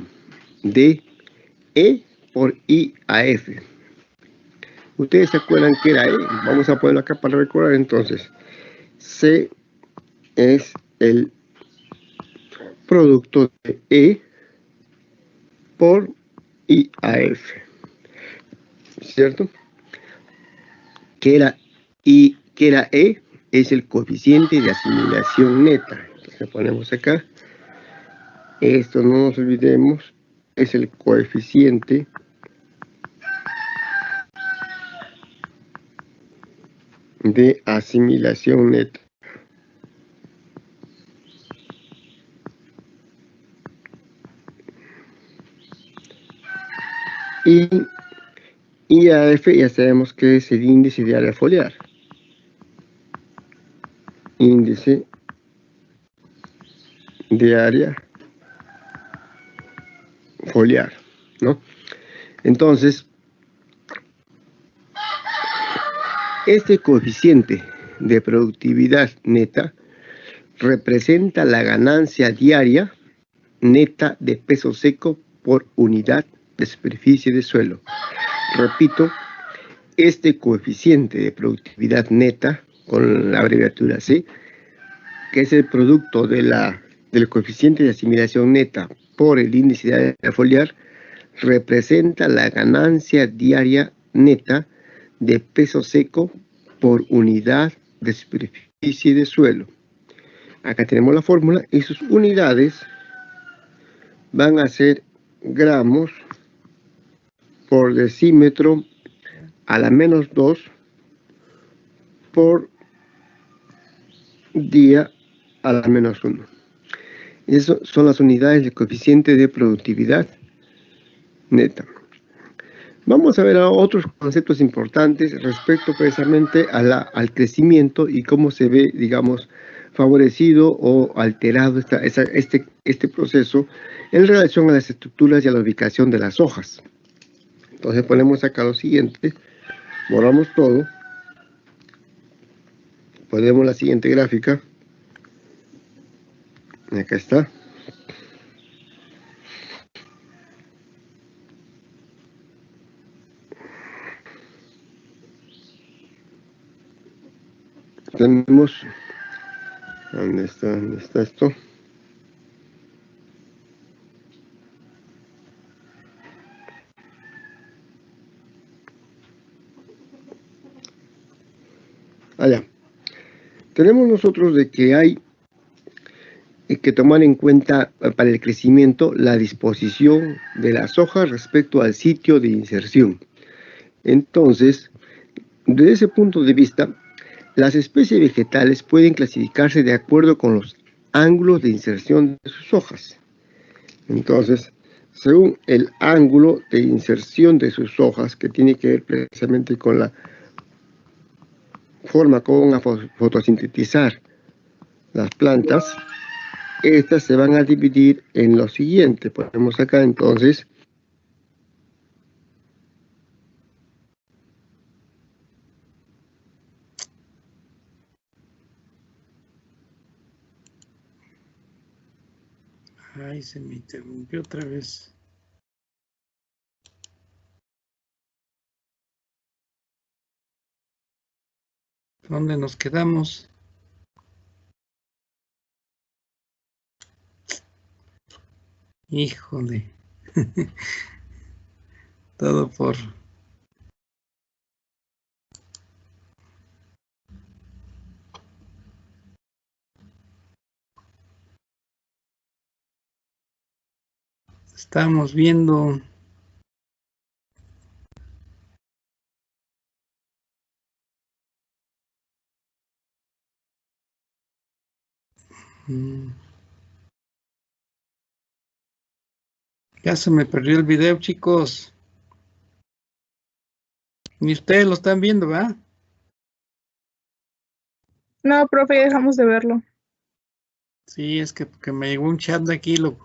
[SPEAKER 3] de E por I a F. Ustedes se acuerdan que era E. Vamos a ponerlo acá para recordar entonces. C es el producto de E por I a F. ¿Cierto? Que era E es el coeficiente de asimilación neta. Entonces ponemos acá. Esto no nos olvidemos. Es el coeficiente de asimilación neta. Y IAF ya sabemos que es el índice de área foliar. Índice de área foliar, ¿no? Entonces, este coeficiente de productividad neta representa la ganancia diaria neta de peso seco por unidad de superficie de suelo. Repito, este coeficiente de productividad neta, con la abreviatura C, que es el producto del coeficiente de asimilación neta por el índice de área foliar, representa la ganancia diaria neta de peso seco por unidad de superficie de suelo. Acá tenemos la fórmula y sus unidades van a ser gramos por decímetro a la -2 por día a la -1. Esas son las unidades del coeficiente de productividad neta. Vamos a ver otros conceptos importantes respecto precisamente al crecimiento y cómo se ve, digamos, favorecido o alterado este proceso en relación a las estructuras y a la ubicación de las hojas. Entonces ponemos acá lo siguiente, borramos todo, ponemos la siguiente gráfica, acá está. Tenemos, ¿dónde está esto? Allá. Tenemos nosotros de que hay que tomar en cuenta para el crecimiento la disposición de las hojas respecto al sitio de inserción. Entonces, desde ese punto de vista, las especies vegetales pueden clasificarse de acuerdo con los ángulos de inserción de sus hojas. Entonces, según el ángulo de inserción de sus hojas, que tiene que ver precisamente con la forma como van a fotosintetizar las plantas, estas se van a dividir en lo siguiente. Ponemos acá entonces
[SPEAKER 1] Ay, se me interrumpió otra vez. ¿Dónde nos quedamos? Híjole. Todo por... Estamos viendo... Ya se me perdió el video, chicos. Ni ustedes lo están viendo, ¿verdad?
[SPEAKER 2] No, profe, ya dejamos de verlo.
[SPEAKER 1] Sí, es que me llegó un chat de aquí, lo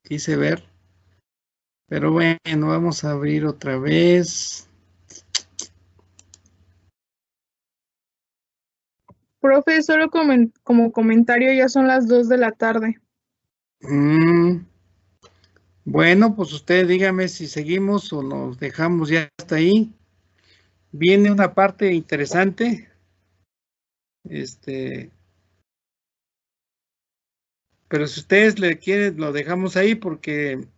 [SPEAKER 1] quise ver. Pero bueno, vamos a abrir otra vez.
[SPEAKER 2] Profe, solo como comentario, ya son las 2 de la tarde.
[SPEAKER 1] Bueno, pues usted dígame si seguimos o nos dejamos ya hasta ahí. Viene una parte interesante. Pero si ustedes le quieren, lo dejamos ahí porque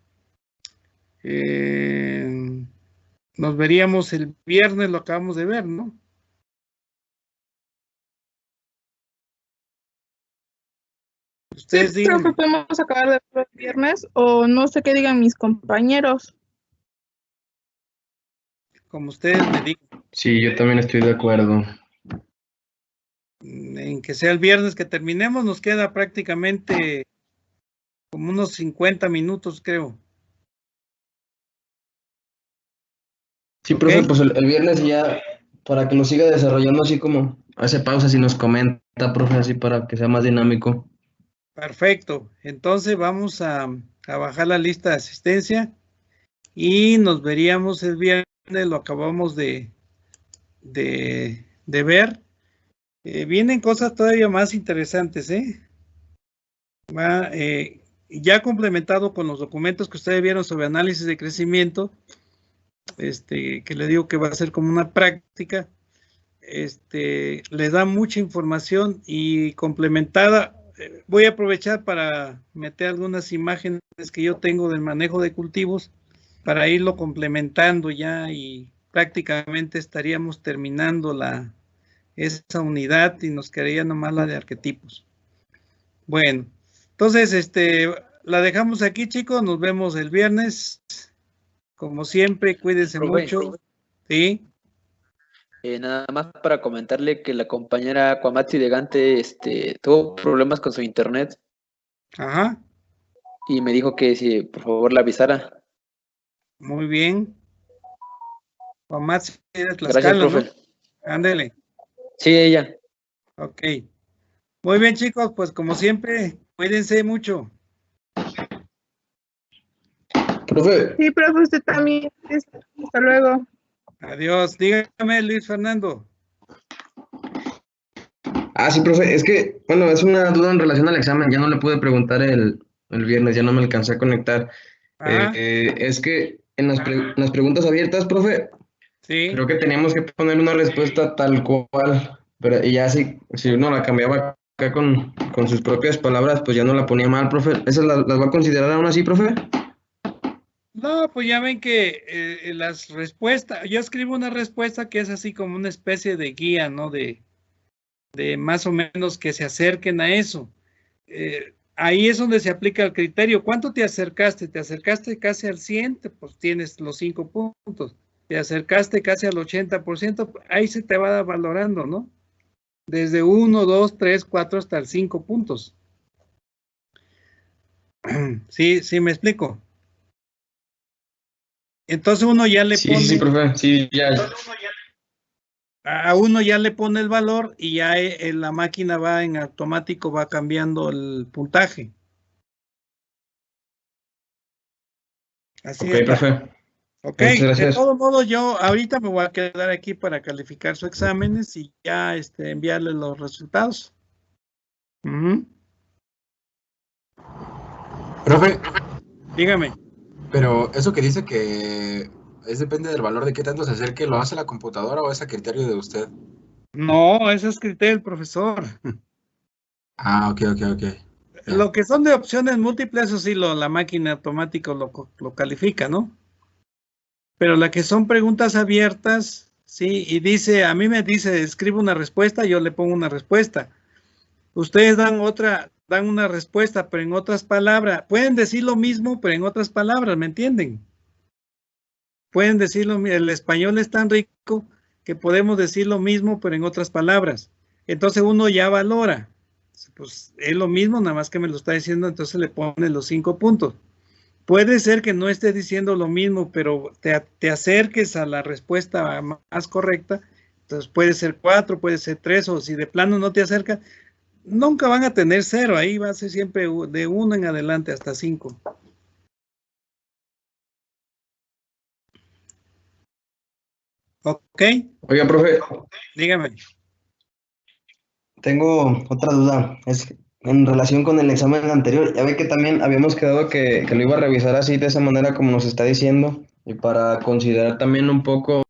[SPEAKER 1] nos veríamos el viernes, lo acabamos de ver, ¿no? Ustedes
[SPEAKER 2] Sí,
[SPEAKER 1] digan,
[SPEAKER 2] profe, podemos acabar de verlo el viernes o no sé qué digan mis compañeros.
[SPEAKER 1] como ustedes me digan,
[SPEAKER 6] Sí, yo también estoy de acuerdo.
[SPEAKER 1] en que sea el viernes que terminemos, nos queda prácticamente como unos 50 minutos, creo.
[SPEAKER 6] Sí,
[SPEAKER 1] ¿Ok?
[SPEAKER 6] profe, pues el viernes ya, para que lo siga desarrollando así como hace pausas y nos comenta, profe, así para que sea más dinámico.
[SPEAKER 1] Perfecto. Entonces vamos a bajar la lista de asistencia y nos veríamos el viernes, lo acabamos de ver. Vienen cosas todavía más interesantes, ¿eh? Ya complementado con los documentos que ustedes vieron sobre análisis de crecimiento, que le digo que va a ser como una práctica, les da mucha información y complementada. Voy a aprovechar para meter algunas imágenes que yo tengo del manejo de cultivos para irlo complementando ya y prácticamente estaríamos terminando esa unidad y nos quedaría nomás la de arquetipos. Bueno, entonces la dejamos aquí, chicos, nos vemos el viernes. Como siempre, cuídense
[SPEAKER 7] Profe.
[SPEAKER 1] mucho. Sí.
[SPEAKER 7] Nada más para comentarle que la compañera Kwamatsi de Gante tuvo problemas con su internet
[SPEAKER 1] Ajá,
[SPEAKER 7] y me dijo que si por favor la avisara.
[SPEAKER 1] muy bien. Kwamatsi de
[SPEAKER 7] Gracias,
[SPEAKER 1] Tlaxcala, ¿no?
[SPEAKER 7] profe.
[SPEAKER 1] Ándele.
[SPEAKER 7] Sí, ella.
[SPEAKER 1] Ok. Muy bien, chicos, pues como siempre, cuídense mucho.
[SPEAKER 6] Profe,
[SPEAKER 2] Sí, profe, usted también. Hasta luego.
[SPEAKER 1] Adiós. Dígame, Luis Fernando.
[SPEAKER 6] sí, profe, es que, bueno, es una duda en relación al examen, ya no le pude preguntar el viernes, ya no me alcancé a conectar.
[SPEAKER 1] Ajá,
[SPEAKER 6] Es que en las preguntas abiertas, profe,
[SPEAKER 1] sí.
[SPEAKER 6] creo que teníamos que poner una respuesta tal cual, pero y ya si uno la cambiaba acá con sus propias palabras, pues ya no la ponía mal, profe. ¿Esas las va a considerar aún así, profe?
[SPEAKER 1] No, pues ya ven que las respuestas, yo escribo una respuesta que es así como una especie de guía, ¿no? De más o menos que se acerquen a eso. Ahí es donde se aplica el criterio. ¿Cuánto te acercaste? ¿Te acercaste casi al 100? Pues tienes los 5 puntos. ¿Te acercaste casi al 80%? Ahí se te va valorando, ¿no? Desde 1, 2, 3, 4 hasta el 5 puntos. Sí, sí, me explico. Entonces uno ya le pone...
[SPEAKER 6] Sí, profe, sí, ya.
[SPEAKER 1] A uno ya le pone el valor y ya la máquina va en automático, va cambiando el puntaje. Así
[SPEAKER 6] Ok,
[SPEAKER 1] está.
[SPEAKER 6] profe.
[SPEAKER 1] Ok,
[SPEAKER 6] Muchas
[SPEAKER 1] de
[SPEAKER 6] gracias.
[SPEAKER 1] todo modo yo ahorita me voy a quedar aquí para calificar sus exámenes y ya enviarle los resultados. Ujú.
[SPEAKER 8] Profe,
[SPEAKER 1] Dígame.
[SPEAKER 8] pero eso que dice que depende del valor de qué tanto se acerque, ¿lo hace la computadora o es a criterio de usted?
[SPEAKER 1] No, ese es criterio del profesor.
[SPEAKER 8] Ok. Ya.
[SPEAKER 1] Lo que son de opciones múltiples, eso sí, la máquina automática lo califica, ¿no? Pero la que son preguntas abiertas, sí, y a mí me dice, escribe una respuesta, yo le pongo una respuesta. Ustedes dan una respuesta, pero en otras palabras. Pueden decir lo mismo, pero en otras palabras, ¿me entienden? Pueden decirlo, el español es tan rico que podemos decir lo mismo, pero en otras palabras. Entonces uno ya valora. Pues es lo mismo, nada más que me lo está diciendo, entonces le pone los 5 puntos. Puede ser que no esté diciendo lo mismo, pero te acerques a la respuesta más correcta. Entonces puede ser 4, puede ser 3, o si de plano no te acercas, nunca van a tener 0, ahí va a ser siempre de 1 en adelante hasta 5. ¿Ok?
[SPEAKER 6] Oiga, profe,
[SPEAKER 1] Dígame.
[SPEAKER 6] tengo otra duda. Es en relación con el examen anterior. Ya ve que también habíamos quedado que lo iba a revisar así, de esa manera como nos está diciendo, y para considerar también un poco